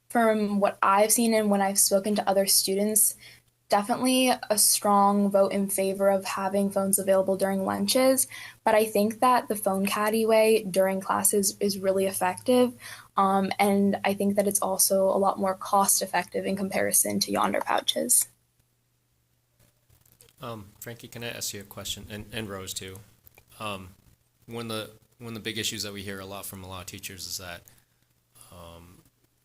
from what I've seen and when I've spoken to other students, definitely a strong vote in favor of having phones available during lunches. But I think that the phone caddy way during classes is really effective. And I think that it's also a lot more cost effective in comparison to Yonder pouches. Frankie, can I ask you a question? And Rose too. One of the big issues that we hear a lot from a lot of teachers is that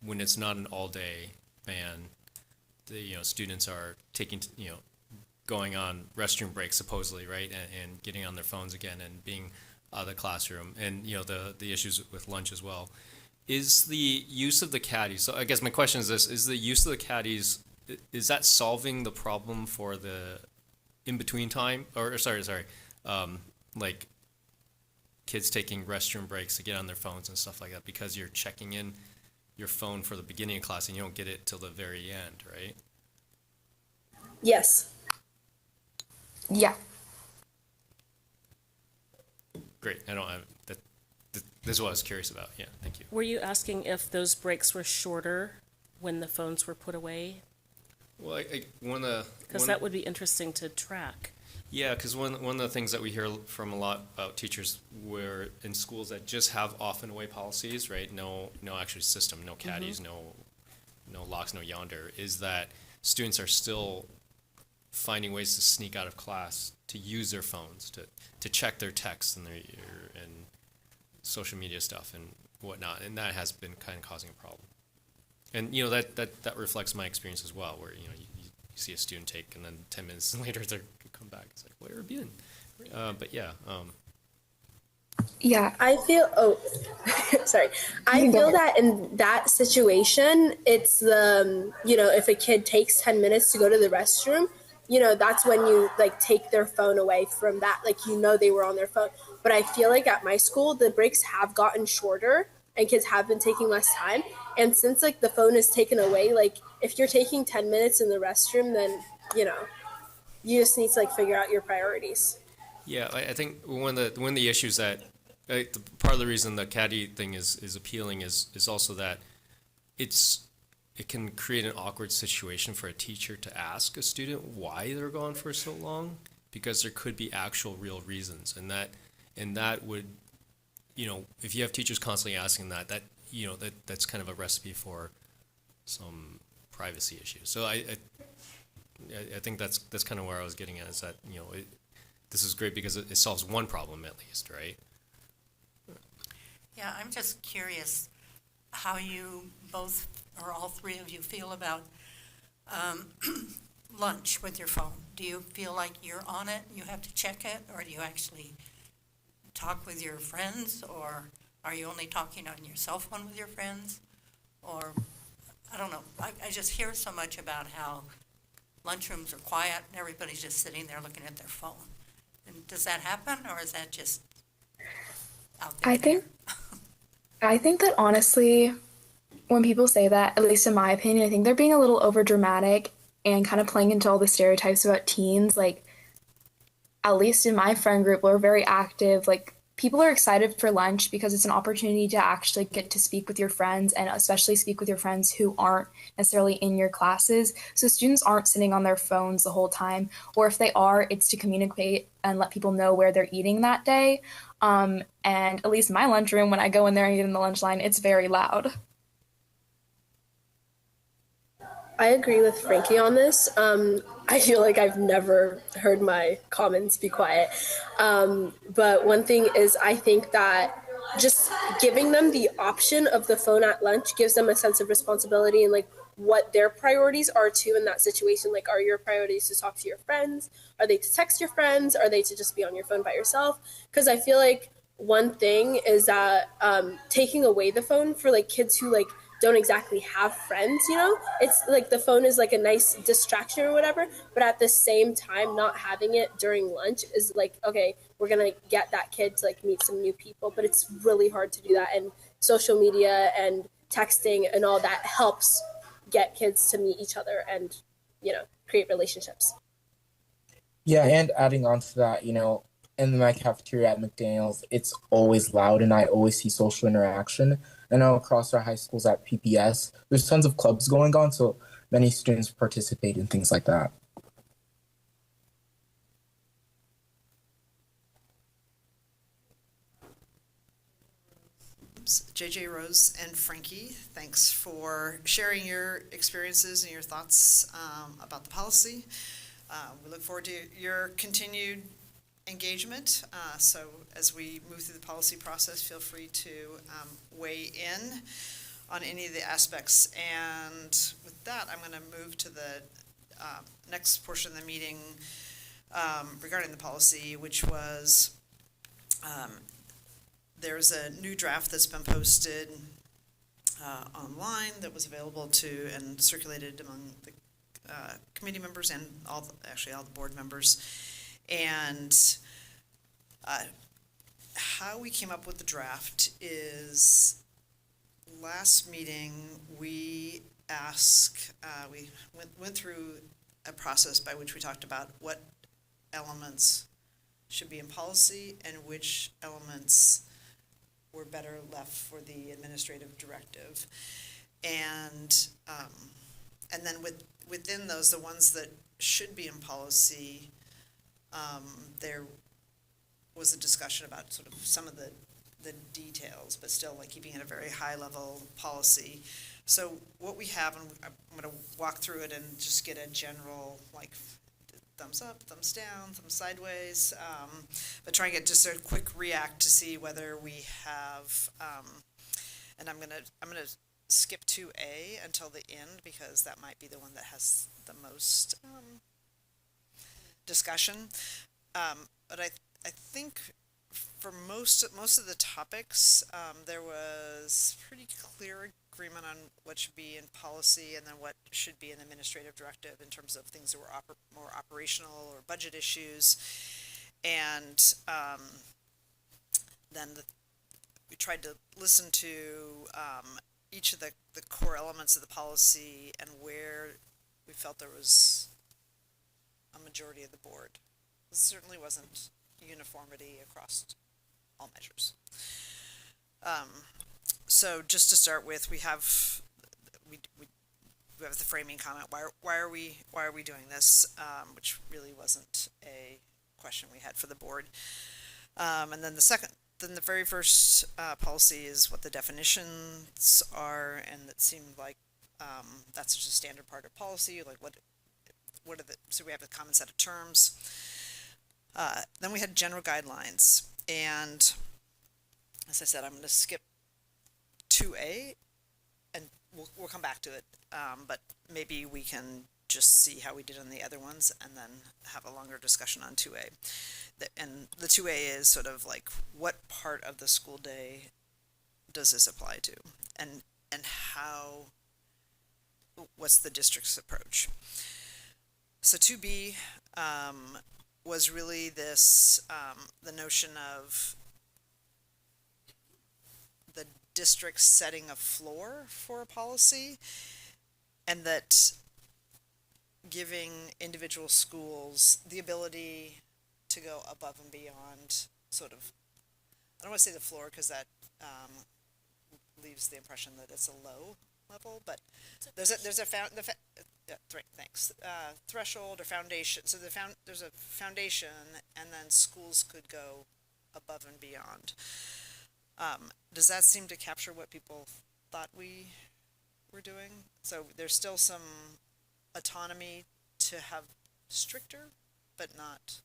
when it's not an all-day ban, the students are taking going on restroom breaks supposedly, right, and getting on their phones again and being out of the classroom, and the issues with lunch as well. Is the use of the caddies? So I guess my question is this: is the use of the caddies, is that solving the problem for the in between time, or like kids taking restroom breaks to get on their phones and stuff like that, because you're checking in your phone for the beginning of class and you don't get it till the very end, right? Yes. Yeah. Great. I don't have that. This is what I was curious about. Yeah, thank you. Were you asking if those breaks were shorter when the phones were put away? Well, because that would be interesting to track. Yeah, because one of the things that we hear from a lot about teachers were in schools that just have off and away policies, right? No actual system, no caddies, no locks, no Yonder, is that students are still finding ways to sneak out of class to use their phones to check their texts and and social media stuff and whatnot, and that has been kind of causing a problem. And that reflects my experience as well, where you see a student take, and then 10 minutes later they come back. It's like, where have you been? But yeah. Yeah. I feel, sorry. I feel that in that situation, it's the, if a kid takes 10 minutes to go to the restroom, that's when you like take their phone away from that. Like, they were on their phone. But I feel like at my school, the breaks have gotten shorter and kids have been taking less time. And since like the phone is taken away, like if you're taking 10 minutes in the restroom, then, you just need to like figure out your priorities. Yeah, I think one of the issues that part of the reason the caddy thing is appealing is also that it can create an awkward situation for a teacher to ask a student why they're gone for so long, because there could be actual real reasons, and that would, if you have teachers constantly asking that's kind of a recipe for some privacy issues. So I think that's kind of where I was getting at, is that this is great because it solves one problem at least, right? Yeah, I'm just curious how you both, or all three of you, feel about lunch with your phone. Do you feel like you're on it, you have to check it, or do you actually talk with your friends, or are you only talking on your cell phone with your friends? Or, I don't know, I just hear so much about how lunchrooms are quiet and everybody's just sitting there looking at their phone. And does that happen, or is that just out there? I think that honestly, when people say that, at least in my opinion, I think they're being a little over dramatic and kind of playing into all the stereotypes about teens. Like, at least in my friend group, we're very active. Like, people are excited for lunch because it's an opportunity to actually get to speak with your friends, and especially speak with your friends who aren't necessarily in your classes. So students aren't sitting on their phones the whole time, or if they are, it's to communicate and let people know where they're eating that day. And at least in my lunchroom, when I go in there and get in the lunch line, it's very loud. I agree with Frankie on this. I feel like I've never heard my comments be quiet. But one thing is, I think that just giving them the option of the phone at lunch gives them a sense of responsibility and like what their priorities are too in that situation. Like, are your priorities to talk to your friends? Are they to text your friends? Are they to just be on your phone by yourself? Because I feel like one thing is that taking away the phone for like kids who like don't exactly have friends, you know, it's like the phone is like a nice distraction or whatever, but at the same time, not having it during lunch is like, okay, we're gonna get that kid to like meet some new people, but it's really hard to do that. And social media and texting and all that helps get kids to meet each other and, you know, create relationships. Yeah, and adding on to that, in my cafeteria at McDaniel's, it's always loud and I always see social interaction. I know across our high schools at PPS, there's tons of clubs going on, so many students participate in things like that. JJ, Rose, and Frankie, thanks for sharing your experiences and your thoughts about the policy. We look forward to your continued engagement. So as we move through the policy process, feel free to weigh in on any of the aspects. And with that, I'm going to move to the next portion of the meeting regarding the policy, which was there's a new draft that's been posted online that was available to and circulated among the committee members and all the board members. And how we came up with the draft is last meeting we went through a process by which we talked about what elements should be in policy and which elements were better left for the administrative directive. And then within those, the ones that should be in policy, there was a discussion about sort of some of the details, but still like keeping it a very high level policy. So what we have, and I'm going to walk through it and just get a general like thumbs up, thumbs down, thumbs sideways, but try and get just a quick react to see whether we have, and I'm gonna skip 2A until the end because that might be the one that has the most discussion. But I think for most of the topics, there was pretty clear agreement on what should be in policy and then what should be an administrative directive in terms of things that were more operational or budget issues. And then we tried to listen to each of the core elements of the policy and where we felt there was a majority of the board. It certainly wasn't uniformity across all measures. So just to start with, we have the framing comment. Why are we doing this? Which really wasn't a question we had for the board. And then the very first policy is what the definitions are, and it seemed like that's just a standard part of policy. Like what are so we have a common set of terms. Then we had general guidelines, and as I said, I'm going to skip 2A, and we'll come back to it, but maybe we can just see how we did on the other ones and then have a longer discussion on 2A. And the 2A is sort of like what part of the school day does this apply to, and what's the district's approach. So 2B was really this, the notion of the district setting a floor for a policy, and that giving individual schools the ability to go above and beyond sort of, I don't want to say the floor because that leaves the impression that it's a low level, but there's a thanks, threshold or foundation. So there's a foundation, and then schools could go above and beyond. Does that seem to capture what people thought we were doing? So there's still some autonomy to have stricter, but not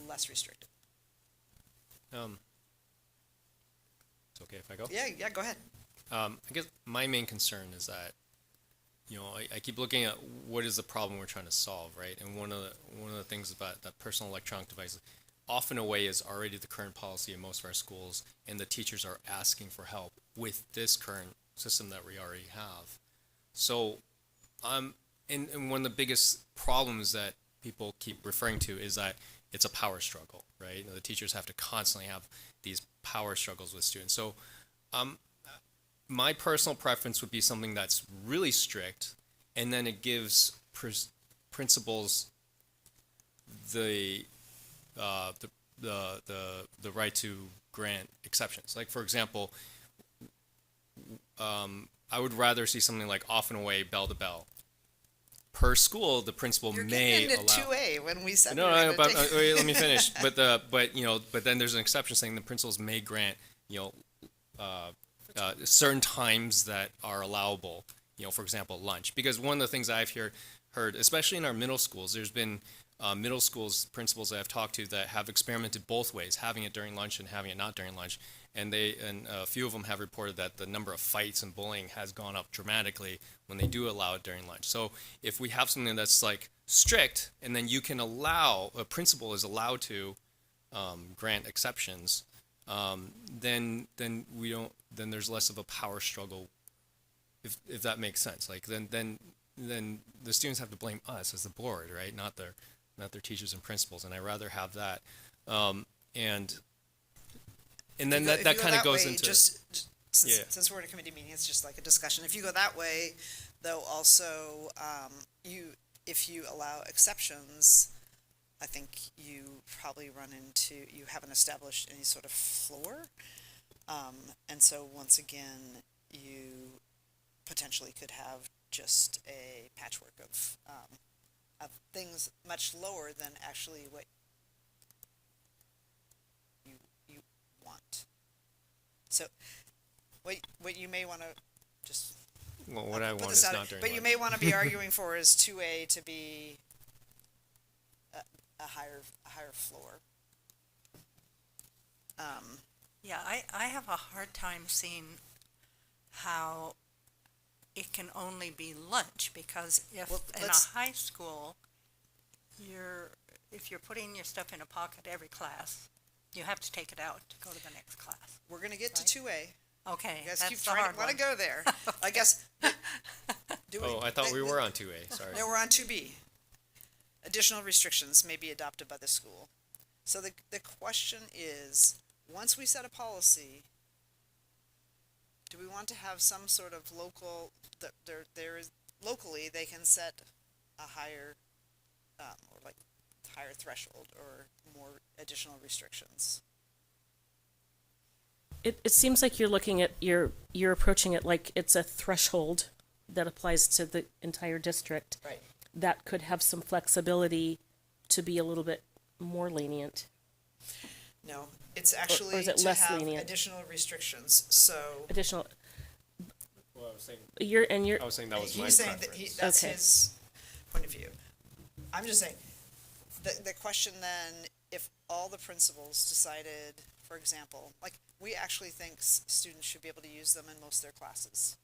less restrictive. It's okay if I go? Yeah, go ahead. I guess my main concern is that, I keep looking at what is the problem we're trying to solve, right? And one of the things about that personal electronic device, off and away is already the current policy in most of our schools, and the teachers are asking for help with this current system that we already have. So, and one of the biggest problems that people keep referring to is that it's a power struggle, right? The teachers have to constantly have these power struggles with students. So, my personal preference would be something that's really strict, and then it gives principals the right to grant exceptions. Like, for example, I would rather see something like off and away, bell to bell. Per school, the principal You're may getting into allow. 2A when we said No, we were no, gonna but take- wait, let me finish. But then there's an exception saying the principals may grant, certain times that are allowable. For example, lunch. Because one of the things I've heard, especially in our middle schools, there's been middle schools principals that I've talked to that have experimented both ways, having it during lunch and having it not during lunch. And a few of them have reported that the number of fights and bullying has gone up dramatically when they do allow it during lunch. So if we have something that's like strict, and then you can allow, a principal is allowed to grant exceptions, then there's less of a power struggle, if that makes sense. Like then the students have to blame us as the board, right? Not their teachers and principals. And I rather have that. And then If you that go kind of that goes way, into since we're in a committee meeting, it's just like a discussion. If you go that way, though, also if you allow exceptions, I think you probably you haven't established any sort of floor, and so once again, you potentially could have just a patchwork of things much lower than actually what you want. So, what you may want to just well, what I put want this is out, not during but you lunch. may want to be arguing for is 2A to be a higher floor. Yeah, I have a hard time seeing how it can only be lunch, because if Well, in a high school, if you're putting your stuff in a pocket every class, you have to take it out to go to the next class. We're going to get to 2A. Okay, You guys that's keep the trying hard to want one. to go there. I guess. I thought we were on 2A. Sorry. No, we're on 2B. Additional restrictions may be adopted by the school. So the question is, once we set a policy, do we want to have some sort of local, locally they can set a higher, or like higher threshold or more additional restrictions? It seems like you're looking at, you're approaching it like it's a threshold that applies to the entire district. Right. That could have some flexibility to be a little bit more lenient. No, it's actually is it to less have lenient? additional restrictions, so. Additional, Well, I was saying you're, I was saying that was my He's saying that preference. that's Okay. his point of view. I'm just saying, the question then, if all the principals decided, for example, like, we actually think students should be able to use them in most of their classes.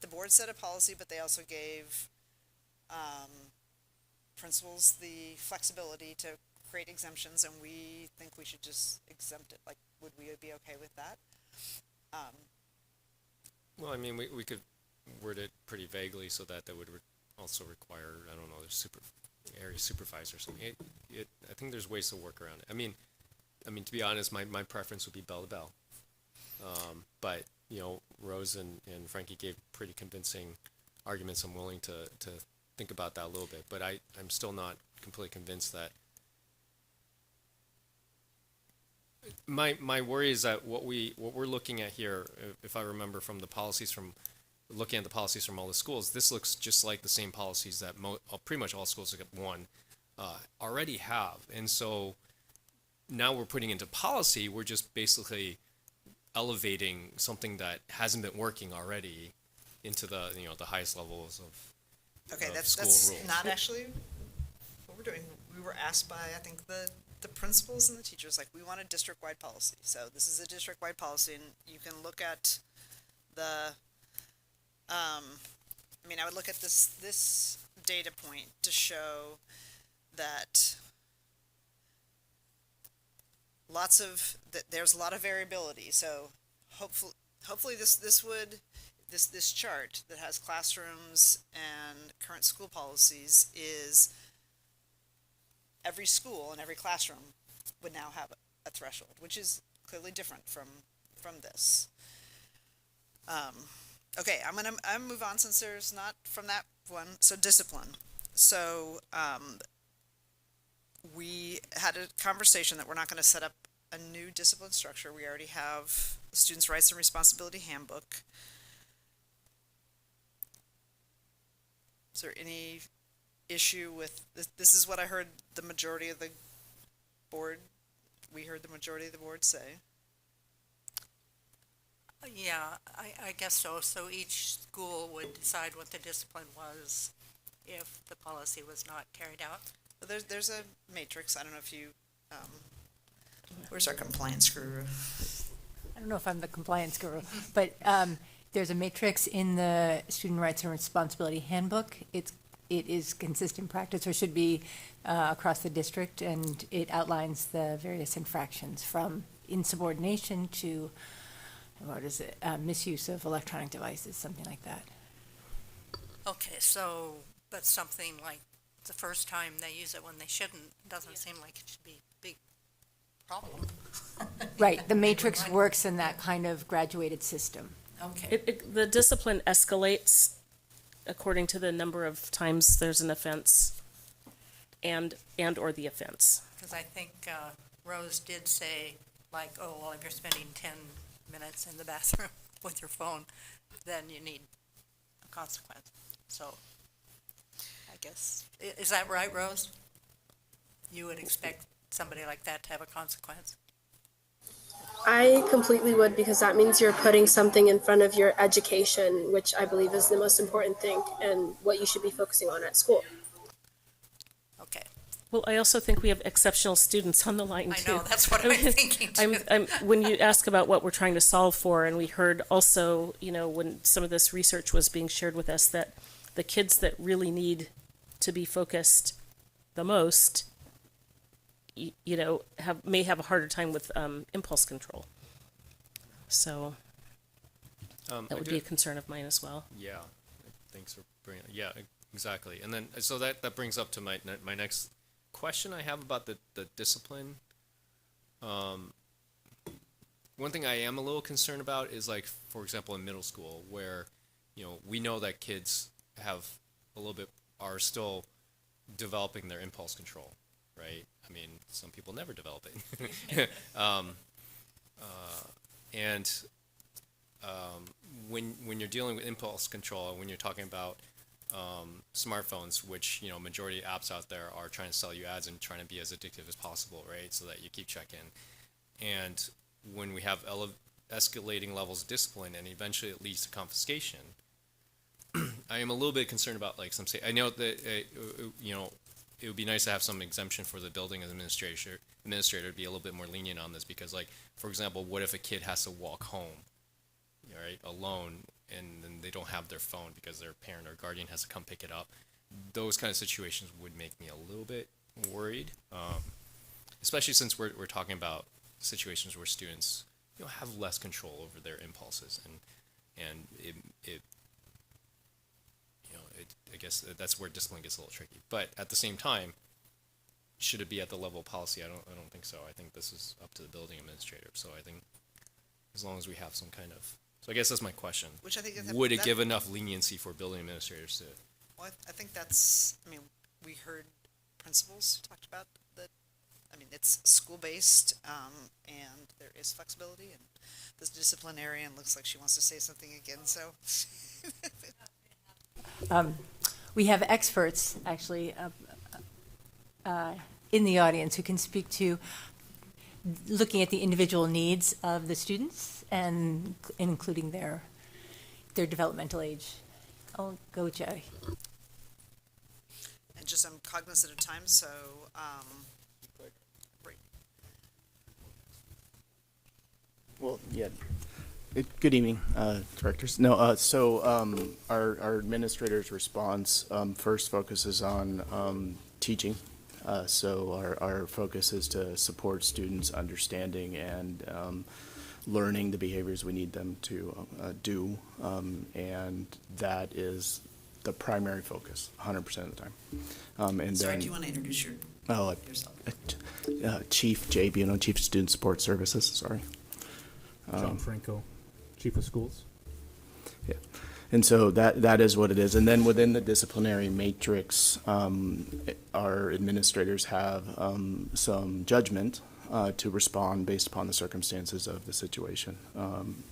The board set a policy, but they also gave principals the flexibility to create exemptions, and we think we should just exempt it. Like, would we be okay with that? Well, I mean, we could word it pretty vaguely so that would also require, I don't know, area supervisor or something. I think there's ways to work around it. I mean, to be honest, my preference would be bell to bell. But, Rose and Frankie gave pretty convincing arguments. I'm willing to think about that a little bit, but I'm still not completely convinced that My worry is that what we're looking at here, if I remember from the policies from looking at the policies from all the schools, this looks just like the same policies that pretty much all schools except one already have. And so now we're putting into policy, we're just basically elevating something that hasn't been working already into the the highest levels of Okay, that's school that's rules. not actually what we're doing. We were asked by, I think, the principals and the teachers, like, we want a district-wide policy. So this is a district-wide policy, and you can look at the, I mean, I would look at this data point to show that there's a lot of variability. So hopefully this chart that has classrooms and current school policies is every school and every classroom would now have a threshold, which is clearly different from this. Okay, I'm gonna move on since there's not from that one. So discipline. So we had a conversation that we're not going to set up a new discipline structure. We already have the Students' Rights and Responsibility Handbook. Is there any issue with this? This is what I heard the majority of the board, we heard the majority of the board say. Yeah, I guess so. So each school would decide what the discipline was if the policy was not carried out. There's a matrix. I don't know if you, where's our compliance guru? I don't know if I'm the compliance guru, but there's a matrix in the Student Rights and Responsibility Handbook. It is consistent practice, or should be, across the district, and it outlines the various infractions from insubordination to, what is it, misuse of electronic devices, something like that. Okay, so, but something like the first time they use it when they shouldn't, doesn't seem like it should be a big problem. Right, the matrix works in that kind of graduated system. Okay. The discipline escalates according to the number of times there's an offense and or the offense. Because I think Rose did say, like, oh, well, if you're spending 10 minutes in the bathroom with your phone, then you need a consequence. So I guess, is that right, Rose? You would expect somebody like that to have a consequence? I completely would, because that means you're putting something in front of your education, which I believe is the most important thing and what you should be focusing on at school. Okay. Well, I also think we have exceptional students on the line too. I know, that's what I'm thinking too. When you ask about what we're trying to solve for, and we heard also, when some of this research was being shared with us, that the kids that really need to be focused the most, may have a harder time with impulse control. So that would be a concern of mine as well. Yeah, thanks for bringing it. Yeah, exactly. And then, so that brings up to my next question I have about the discipline. One thing I am a little concerned about is, like, for example, in middle school, where, we know that kids are still developing their impulse control, right? I mean, some people never develop it. When you're dealing with impulse control, when you're talking about smartphones, which majority of apps out there are trying to sell you ads and trying to be as addictive as possible, right? So that you keep checking. And when we have escalating levels of discipline, and eventually it leads to confiscation, I am a little bit concerned about, like, I know that it would be nice to have some exemption for the building administrator to be a little bit more lenient on this, because, like, for example, what if a kid has to walk home, right, alone, and then they don't have their phone because their parent or guardian has to come pick it up? Those kind of situations would make me a little bit worried, especially since we're talking about situations where students have less control over their impulses, and I guess that's where discipline gets a little tricky. But at the same time, should it be at the level of policy? I don't think so. I think this is up to the building administrator. So I think as long as we have some kind of, so I guess that's my question. Which I think would it give enough leniency for building administrators to? Well, I think that's, we heard principals who talked about that I mean, it's school-based, and there is flexibility, and the disciplinarian looks like she wants to say something again, so. We have experts, actually, in the audience who can speak to looking at the individual needs of the students and including their developmental age. I'll go with Jerry. And just, I'm cognizant of time, so, right. Well, yeah. Good evening, directors. No, our administrator's response first focuses on teaching. So our focus is to support students understanding and learning the behaviors we need them to do, and that is the primary focus, 100% of the time. And Sorry, then, do you want to introduce yourself? Chief Jay Buno, Chief of Student Support Services. Sorry. John Franco, Chief of Schools. Yeah, and so that is what it is. And then within the disciplinary matrix, our administrators have some judgment to respond based upon the circumstances of the situation.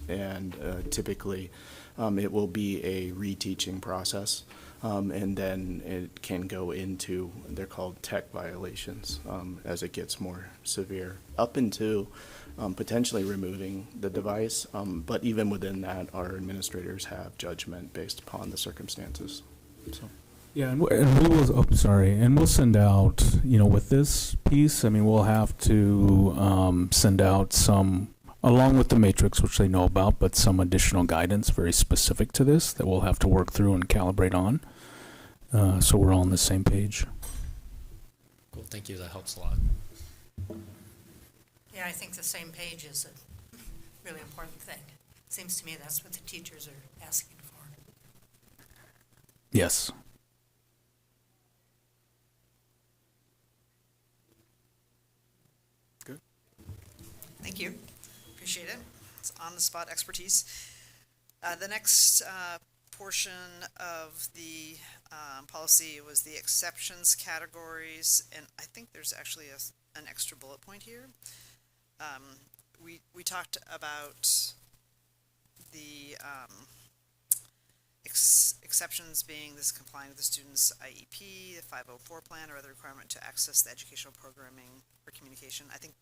And typically, it will be a reteaching process. And then it can go into, they're called tech violations, as it gets more severe, up into potentially removing the device. But even within that, our administrators have judgment based upon the circumstances. So. Yeah, and we will. Oh, sorry, and we'll send out. With this piece, I mean, we'll have to send out some, along with the matrix, which they know about, but some additional guidance very specific to this that we'll have to work through and calibrate on. So we're all on the same page. Cool, thank you, that helps a lot. Yeah, I think the same page is a really important thing. Seems to me that's what the teachers are asking for. Yes. Good. Thank you. Appreciate it. It's on-the-spot expertise. The next portion of the policy was the exceptions categories, and I think there's actually an extra bullet point here. We talked about the exceptions being this complying with the student's IEP, the 504 plan, or other requirement to access the educational programming or communication. I think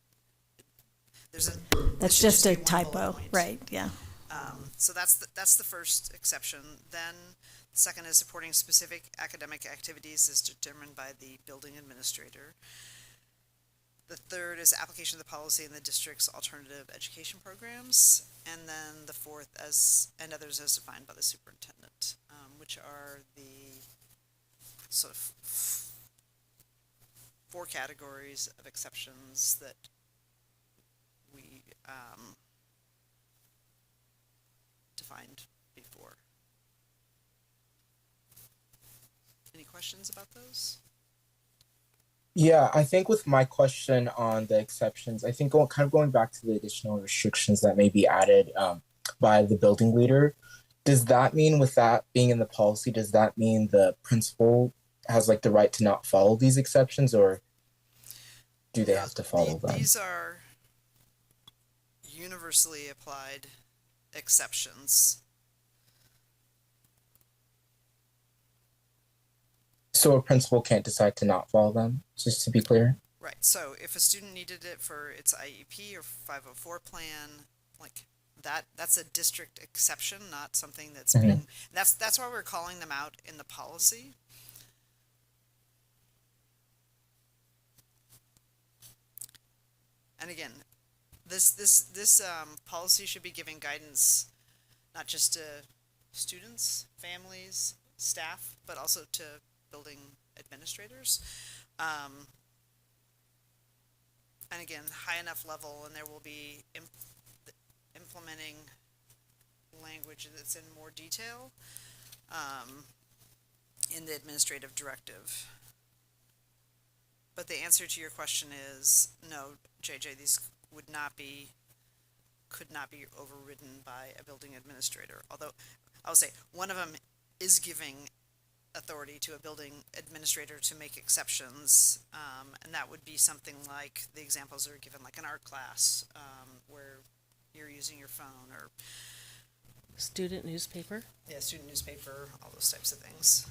there's a That's it should just a be one bullet typo, point. right, yeah. So that's the first exception. Then the second is supporting specific academic activities is determined by the building administrator. The third is application of the policy in the district's alternative education programs. And then the fourth and others as defined by the superintendent, which are the sort of four categories of exceptions that we defined before. Any questions about those? Yeah, I think with my question on the exceptions, I think kind of going back to the additional restrictions that may be added by the building leader, does that mean with that being in the policy, does that mean the principal has like the right to not follow these exceptions, or do they have to follow them? These are universally applied exceptions. So a principal can't decide to not follow them, just to be clear? Right, so if a student needed it for its IEP or 504 plan, like that's a district exception, not something that's been, that's why we're calling them out in the policy. And again, this policy should be giving guidance not just to students, families, staff, but also to building administrators. And again, high enough level, and there will be implementing language that's in more detail in the administrative directive. But the answer to your question is no, JJ, these could not be overridden by a building administrator. Although I will say one of them is giving authority to a building administrator to make exceptions. And that would be something like the examples that are given, like an art class, where you're using your phone, or Student newspaper? yeah, student newspaper, all those types of things.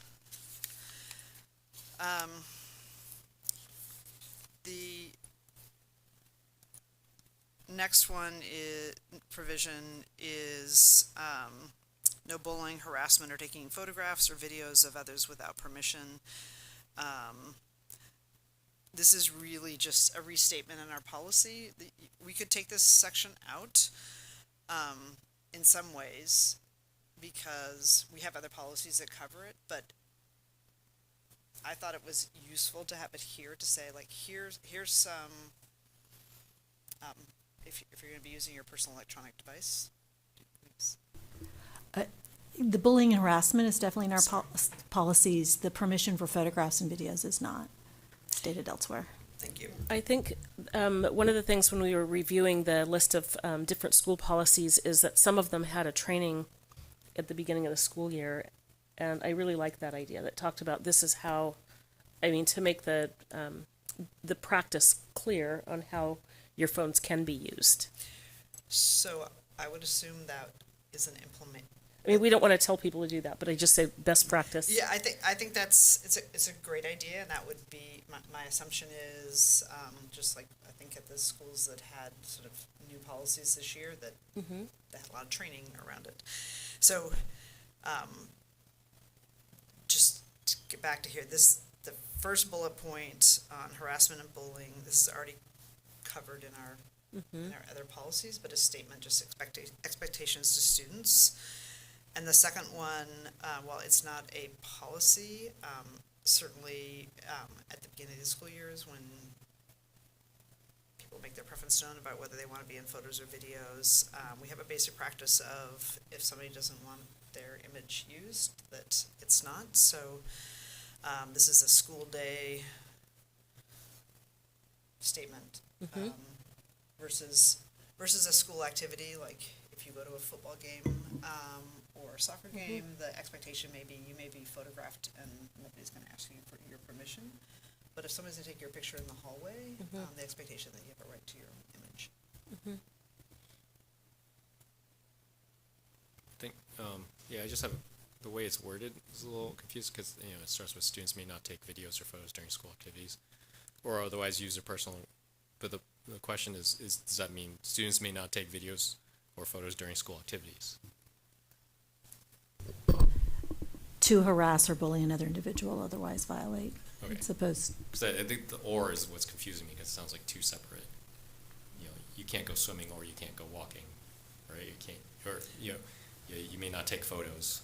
The next one is provision is no bullying, harassment, or taking photographs or videos of others without permission. This is really just a restatement in our policy. We could take this section out in some ways because we have other policies that cover it, but I thought it was useful to have it here to say, like, here's some, if you're going to be using your personal electronic device. The bullying and harassment is definitely in our policies. The permission for photographs and videos is not stated elsewhere. Thank you. I think one of the things when we were reviewing the list of different school policies is that some of them had a training at the beginning of the school year, and I really like that idea that talked about this is how, I mean, to make the practice clear on how your phones can be used. So I would assume that is an implement. I mean, we don't want to tell people to do that, but I just say best practice. Yeah, I think that's it's a great idea, and that would be my assumption is just like I think at the schools that had sort of new policies this year that they had a lot of training around it. So just to get back to here, the first bullet point on harassment and bullying, this is already covered in our other policies, but a statement just expectations to students. And the second one, while it's not a policy, certainly at the beginning of the school year is when people make their preference known about whether they want to be in photos or videos. We have a basic practice of if somebody doesn't want their image used, that it's not. So this is a school day statement versus a school activity, like if you go to a football game or a soccer game, the expectation may be you may be photographed and nobody's going to ask you for your permission. But if someone's going to take your picture in the hallway, the expectation that you have a right to your own image. I think, I just have, the way it's worded is a little confused because, it starts with students may not take videos or photos during school activities or otherwise use their personal, but the question is does that mean students may not take videos or photos during school activities? To harass or bully another individual, otherwise violate. Okay. It's supposed. Because I think the or is what's confusing me because it sounds like two separate. You can't go swimming or you can't go walking, right? You can't, or you may not take photos,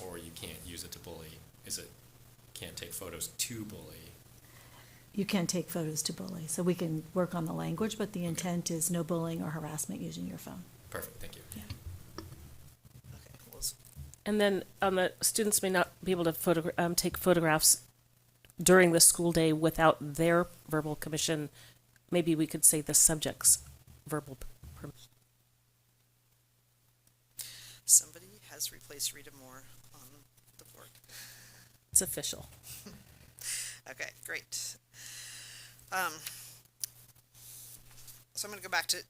or you can't use it to bully. Is it can't take photos to bully? You can't take photos to bully, so we can work on the language, but the intent is no bullying or harassment using your phone. Perfect, thank you. Yeah. Okay, well, And then the students may not be able to take photographs during the school day without their verbal permission. Maybe we could say the subject's verbal permission. somebody has replaced Rita Moore on the board. It's official. Okay, great. So I'm going to go back to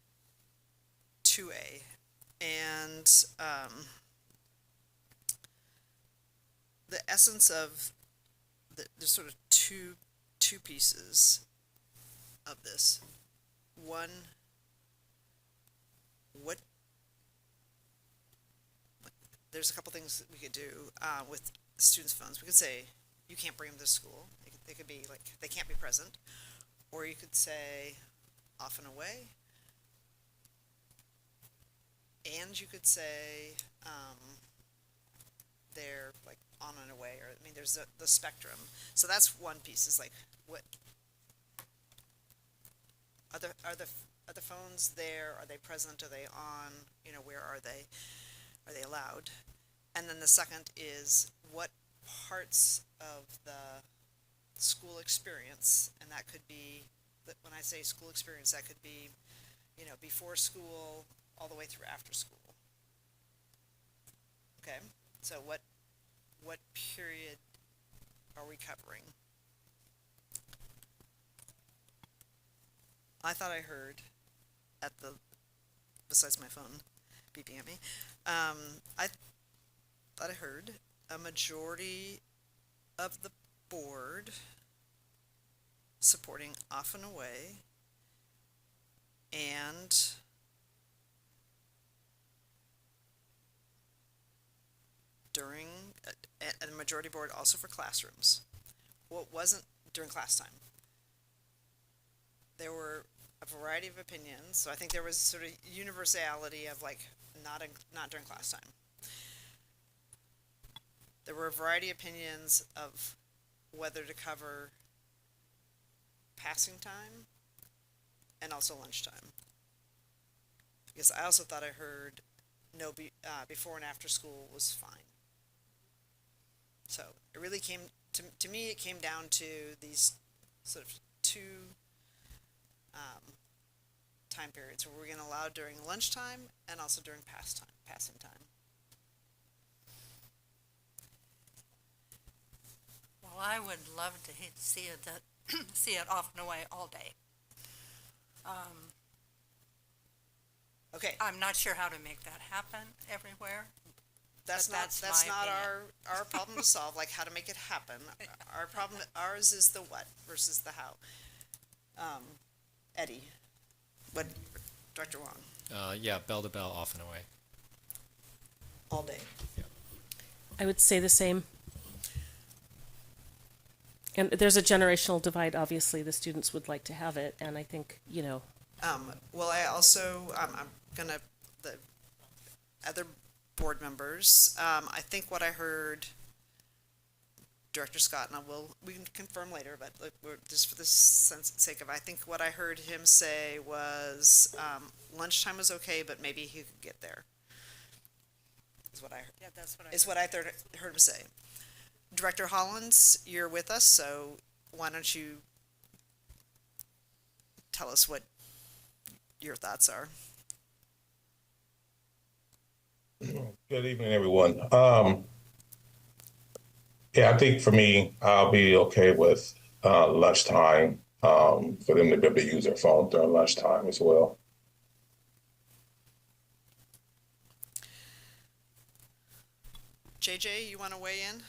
2A, and the essence of there's sort of two pieces of this. One, there's a couple things that we could do with students' phones. We could say, you can't bring them to school. They could be like, they can't be present. Or you could say, off and away. And you could say, they're like on and away, or I mean, there's the spectrum. So that's one piece. Is like, what are the phones there? Are they present? Are they on? Where are they? Are they allowed? And then the second is what parts of the school experience, and that could be, when I say school experience, that could be, before school all the way through after school. Okay, so what period are we covering? I thought I heard besides my phone beeping at me, I thought I heard a majority of the board supporting Off and Away and during a majority board also for classrooms. Well, it wasn't during class time. There were a variety of opinions, so I think there was sort of universality of like not during class time. There were a variety of opinions of whether to cover passing time and also lunchtime. Because I also thought I heard no before and after school was fine. So it really came to me. It came down to these sort of two time periods where we're going to allow during lunchtime and also during passing time. Well, I would love to see it Off and Away all day. Okay. I'm not sure how to make that happen everywhere. That's my not opinion. our problem to solve, like how to make it happen. Ours is the what versus the how. Eddie, what, Dr. Wong? Yeah, bell to bell, Off and Away. All day. I would say the same. And there's a generational divide. Obviously, the students would like to have it, and I think, Well, I also, I'm gonna, the other board members, I think what I heard Director Scott, and we can confirm later, but just for the sake of, I think what I heard him say was lunchtime was okay, but maybe he could get there. Is what I heard. Yeah, that's what I heard him say. Director Hollins, you're with us, so why don't you tell us what your thoughts are? Good evening, everyone. Yeah, I think for me, I'll be okay with lunchtime for them to be able to use their phone during lunchtime as well. JJ, you want to weigh in?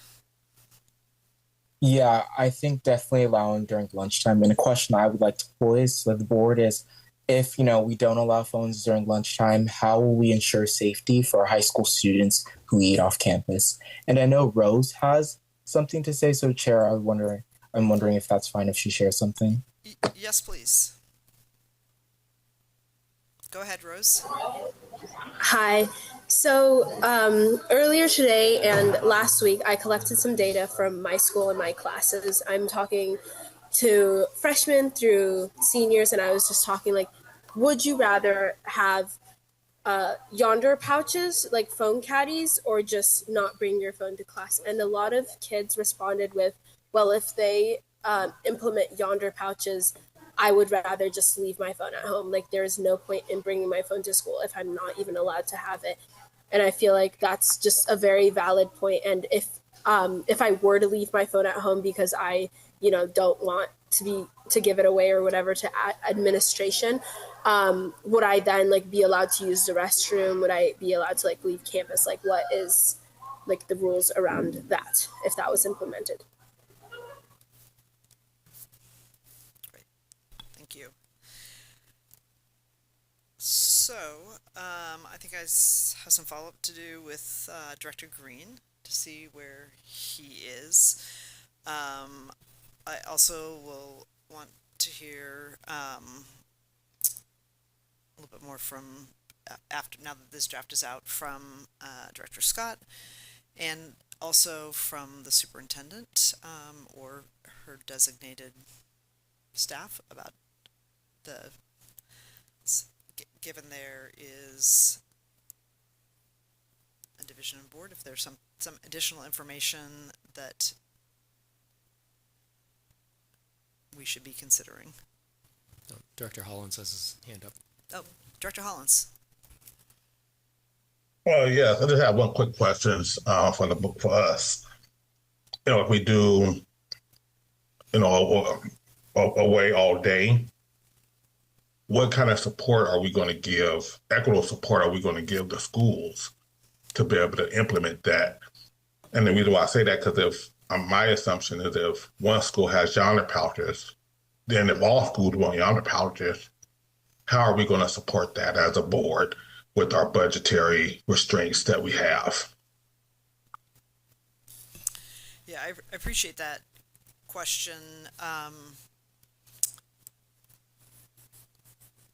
Yeah, I think definitely allowing during lunchtime. And a question I would like to pose to the board is, if we don't allow phones during lunchtime, how will we ensure safety for our high school students who eat off campus? And I know Rose has something to say, so Chair, I'm wondering if that's fine if she shares something. Yes, please. Go ahead, Rose. Hi. So earlier today and last week, I collected some data from my school and my classes. I'm talking to freshmen through seniors, and I was just talking like, would you rather have yonder pouches, like phone caddies, or just not bring your phone to class? And a lot of kids responded with, well, if they implement yonder pouches, I would rather just leave my phone at home. Like, there's no point in bringing my phone to school if I'm not even allowed to have it. And I feel like that's just a very valid point. And if I were to leave my phone at home because I, don't want to give it away or whatever to administration, would I then be allowed to use the restroom? Would I be allowed to leave campus? What is the rules around that if that was implemented? Thank you. So, I think I have some follow-up to do with Director Green to see where he is. I also will want to hear a little bit more from, now that this draft is out, from Director Scott, and also from the superintendent or her designated staff about given there is a division and board, if there's some additional information that we should be considering. Director Hollins has his hand up. Oh, Director Hollins. Well, yes, I just have one quick question for us. If we do away all day, what kind of support are we going to give, equitable support are we going to give the schools to be able to implement that? And the reason why I say that, because if my assumption is if one school has yonder pouches, then if all schools want yonder pouches, how are we going to support that as a board with our budgetary restraints that we have? Yeah, I appreciate that question.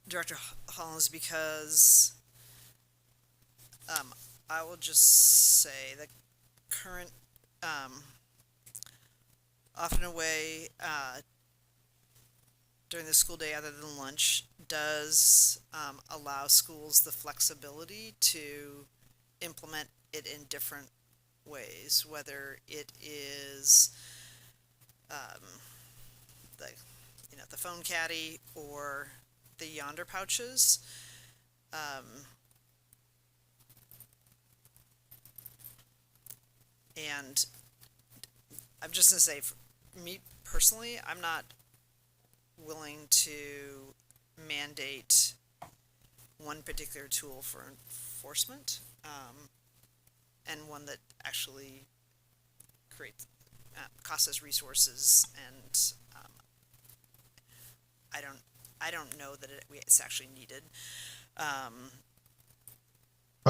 Director Hollins, because I will just say the current off and away during the school day other than lunch does allow schools the flexibility to implement it in different ways, whether it is the phone caddy or the yonder pouches. And I'm just gonna say, for me personally, I'm not willing to mandate one particular tool for enforcement, and one that actually creates costs us resources, and I don't know that it's actually needed. I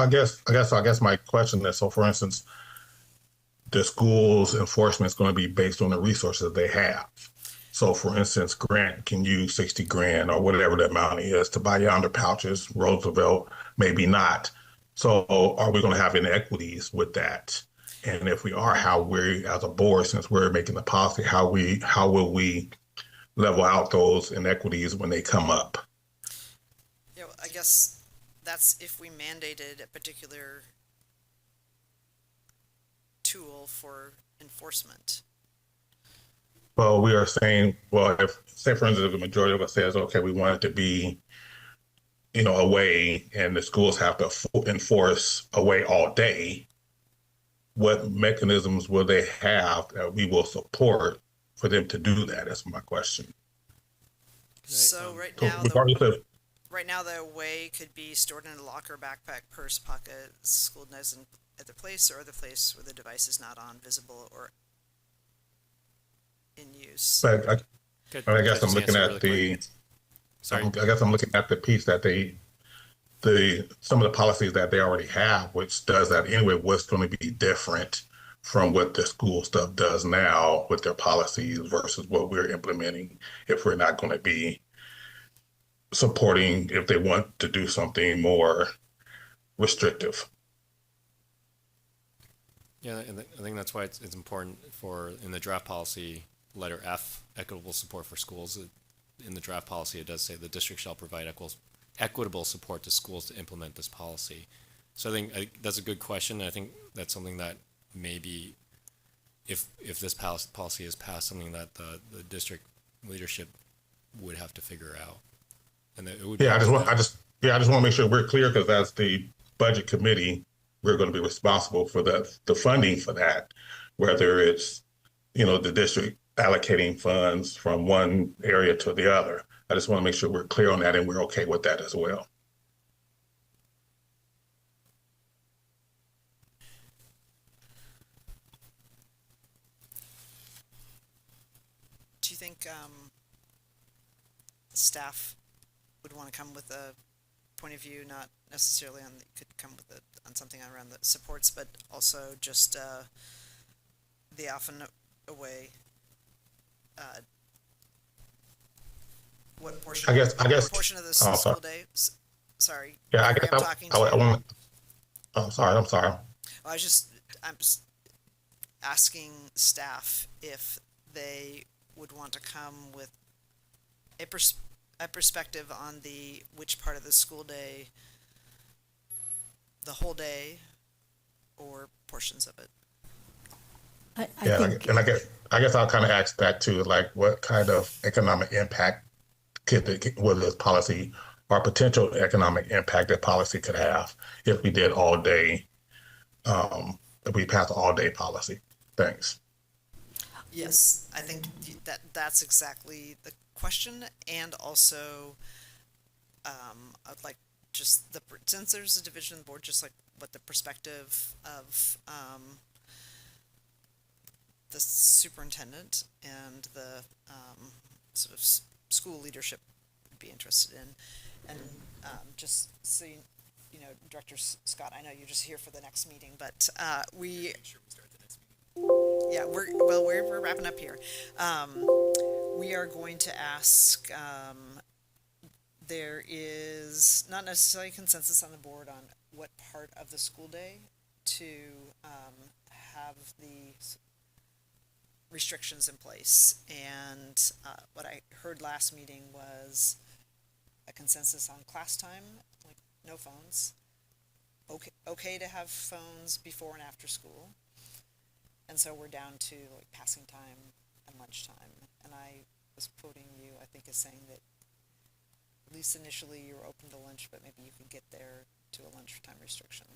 guess my question is, so for instance, the school's enforcement is going to be based on the resources they have. So for instance, Grant can use 60 grand or whatever the amount is to buy yonder pouches, Roosevelt, maybe not. So are we going to have inequities with that? And if we are, how we as a board, since we're making the policy, how will we level out those inequities when they come up? I guess that's if we mandated a particular tool for enforcement. Well, we are saying, well, if, say for instance, the majority of us says, okay, we want it to be, away, and the schools have to enforce away all day, what mechanisms will they have that we will support for them to do that? That's my question. So right now the away could be stored in a locker, backpack, purse, pocket, school doesn't at the place or the place where the device is not on, visible, or in use. But I guess I'm looking at I'm looking at the piece that some of the policies that they already have, which does that anyway. What's going to be different from what the school stuff does now with their policies versus what we're implementing if we're not going to be supporting if they want to do something more restrictive? Yeah, and I think that's why it's important in the draft policy, letter F, equitable support for schools. In the draft policy, it does say the district shall provide equitable support to schools to implement this policy. So I think that's a good question. I think that's something that maybe if this policy is passed, something that the district leadership would have to figure out. And it would I just want to make sure we're clear, because as the budget committee, we're going to be responsible for the funding for that, whether it's, the district allocating funds from one area to the other. I just want to make sure we're clear on that and we're okay with that as well. Do you think staff would want to come with a point of view, not necessarily could come with on something around the supports, but also just the off and away? What portion? What portion of the school day? Sorry. Yeah, I guess I want. Oh, sorry. I'm sorry. I'm just asking staff if they would want to come with a perspective on which part of the school day, the whole day, or portions of it. I guess I'll kind of ask that too, like what kind of economic impact will this policy or potential economic impact that policy could have if we did all day, if we passed all day policy? Thanks. Yes, I think that's exactly the question, and also, I'd like just since there's a division of the board, just like what the perspective of, the superintendent and the, sort of school leadership would be interested in, and, just so you know, Director Scott, I know you're just here for the next meeting, but, yeah, we're wrapping up here. We are going to ask, there is not necessarily consensus on the board on what part of the school day to have the restrictions in place. And what I heard last meeting was a consensus on class time, like no phones. Okay to have phones before and after school. And so we're down to like passing time and lunchtime. And I was quoting you, I think, as saying that at least initially you were open to lunch, but maybe you could get there to a lunchtime restriction.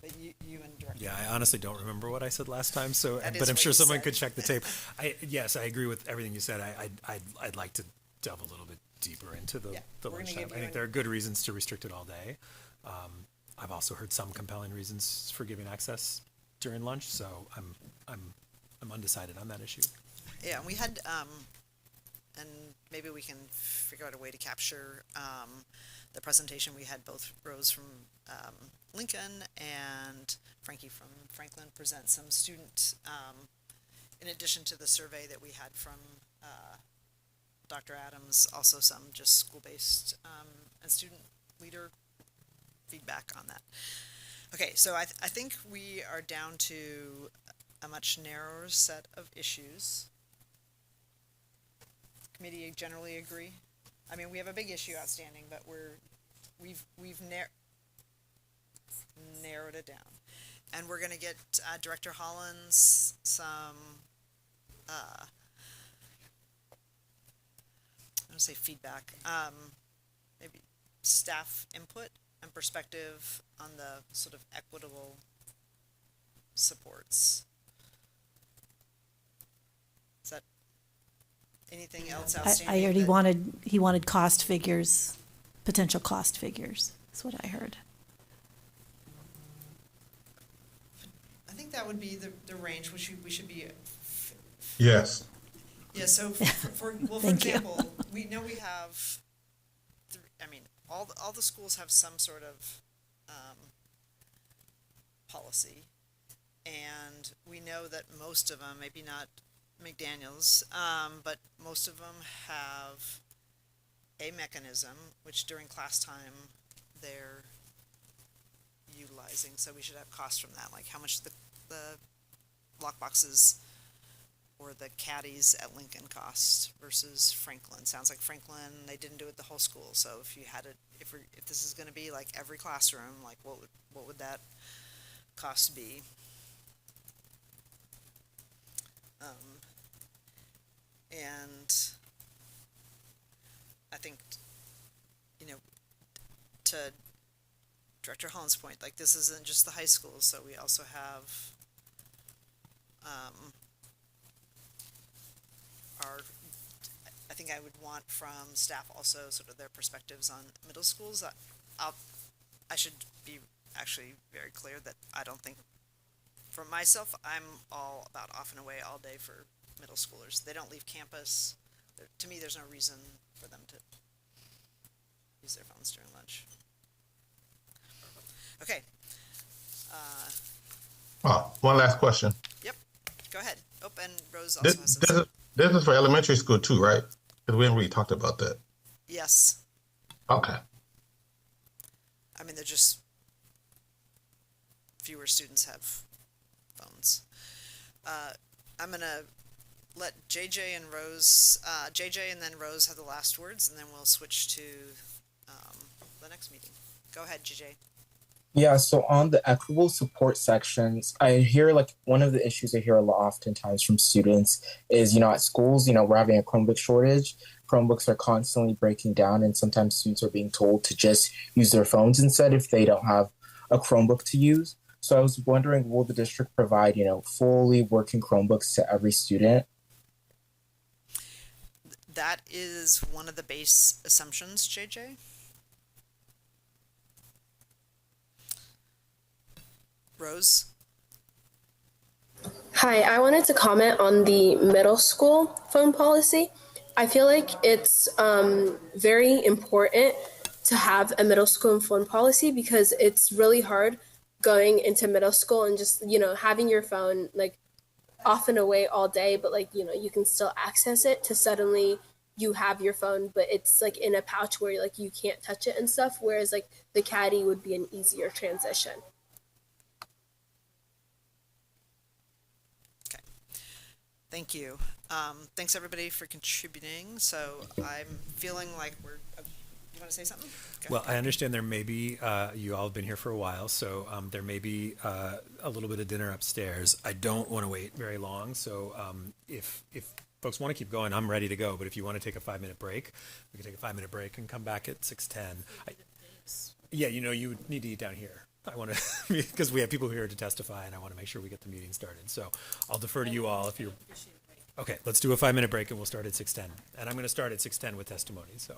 But you and Director. Yeah, I honestly don't remember what I said last time, so That is but I'm what sure you someone said. could check the tape. Yes, I agree with everything you said. I'd like to delve a little bit deeper into the we're gonna lunchtime. give I you think there are good reasons to restrict it all day. I've also heard some compelling reasons for giving access during lunch, so I'm undecided on that issue. Yeah, and we had, and maybe we can figure out a way to capture the presentation. We had both Rose from Lincoln and Frankie from Franklin present some student, in addition to the survey that we had from Dr. Adams, also some just school-based and student leader feedback on that. Okay, so I think we are down to a much narrower set of issues. Committee generally agree? I mean, we have a big issue outstanding, but we've narrowed it down. And we're gonna get Director Hollins some, I'm gonna say feedback, maybe staff input and perspective on the sort of equitable supports. Is that anything else outstanding? I already he wanted cost figures, potential cost figures, is what I heard. I think that would be the range which we should be. Yes. Yeah, so for Thank you. example, we know we have, all the schools have some sort of policy, and we know that most of them, maybe not McDaniel's, but most of them have a mechanism which during class time they're utilizing, so we should have costs from that, like how much the lock boxes or the caddies at Lincoln cost versus Franklin. Sounds like Franklin, they didn't do it the whole school, so if you had it, if this is gonna be like every classroom, like what would that cost be? And I think, to Director Holland's point, like this isn't just the high school, so we also have I think I would want from staff also sort of their perspectives on middle schools. I should be actually very clear that I don't think, for myself, I'm all about off and away all day for middle schoolers. They don't leave campus. To me, there's no reason for them to use their phones during lunch. Okay. One last question. Yep. Go ahead. Oh, and Rose also has some. This is for elementary school too, right? Because we haven't really talked about that. Yes. Okay. I mean, they're just fewer students have phones. I'm gonna let JJ and Rose, JJ and then Rose have the last words, and then we'll switch to the next meeting. Go ahead, JJ. Yeah, so on the equitable support sections, I hear like one of the issues I hear a lot oftentimes from students is, at schools, we're having a Chromebook shortage. Chromebooks are constantly breaking down, and sometimes students are being told to just use their phones instead if they don't have a Chromebook to use. So I was wondering, will the district provide, fully working Chromebooks to every student? That is one of the base assumptions, JJ. Rose? Hi, I wanted to comment on the middle school phone policy. I feel like it's very important to have a middle school phone policy because it's really hard going into middle school and just, having your phone like off and away all day, but like, you can still access it to suddenly you have your phone, but it's like in a pouch where like you can't touch it and stuff. Whereas like the caddy would be an easier transition. Thank you. Thanks everybody for contributing. So I'm feeling like you want to say something? Okay. Well, I understand there may be, you all have been here for a while, so there may be a little bit of dinner upstairs. I don't want to wait very long, so if folks want to keep going, I'm ready to go. But if you want to take a 5-minute break, we can take a 5-minute break and come back at 6:10. Yeah, you would need to eat down here. I want to, because we have people here to testify, and I want to make sure we get the meeting started. So I'll defer to you all if you're. Okay, let's do a 5-minute break, and we'll start at 6:10. And I'm going to start at 6:10 with testimony. So.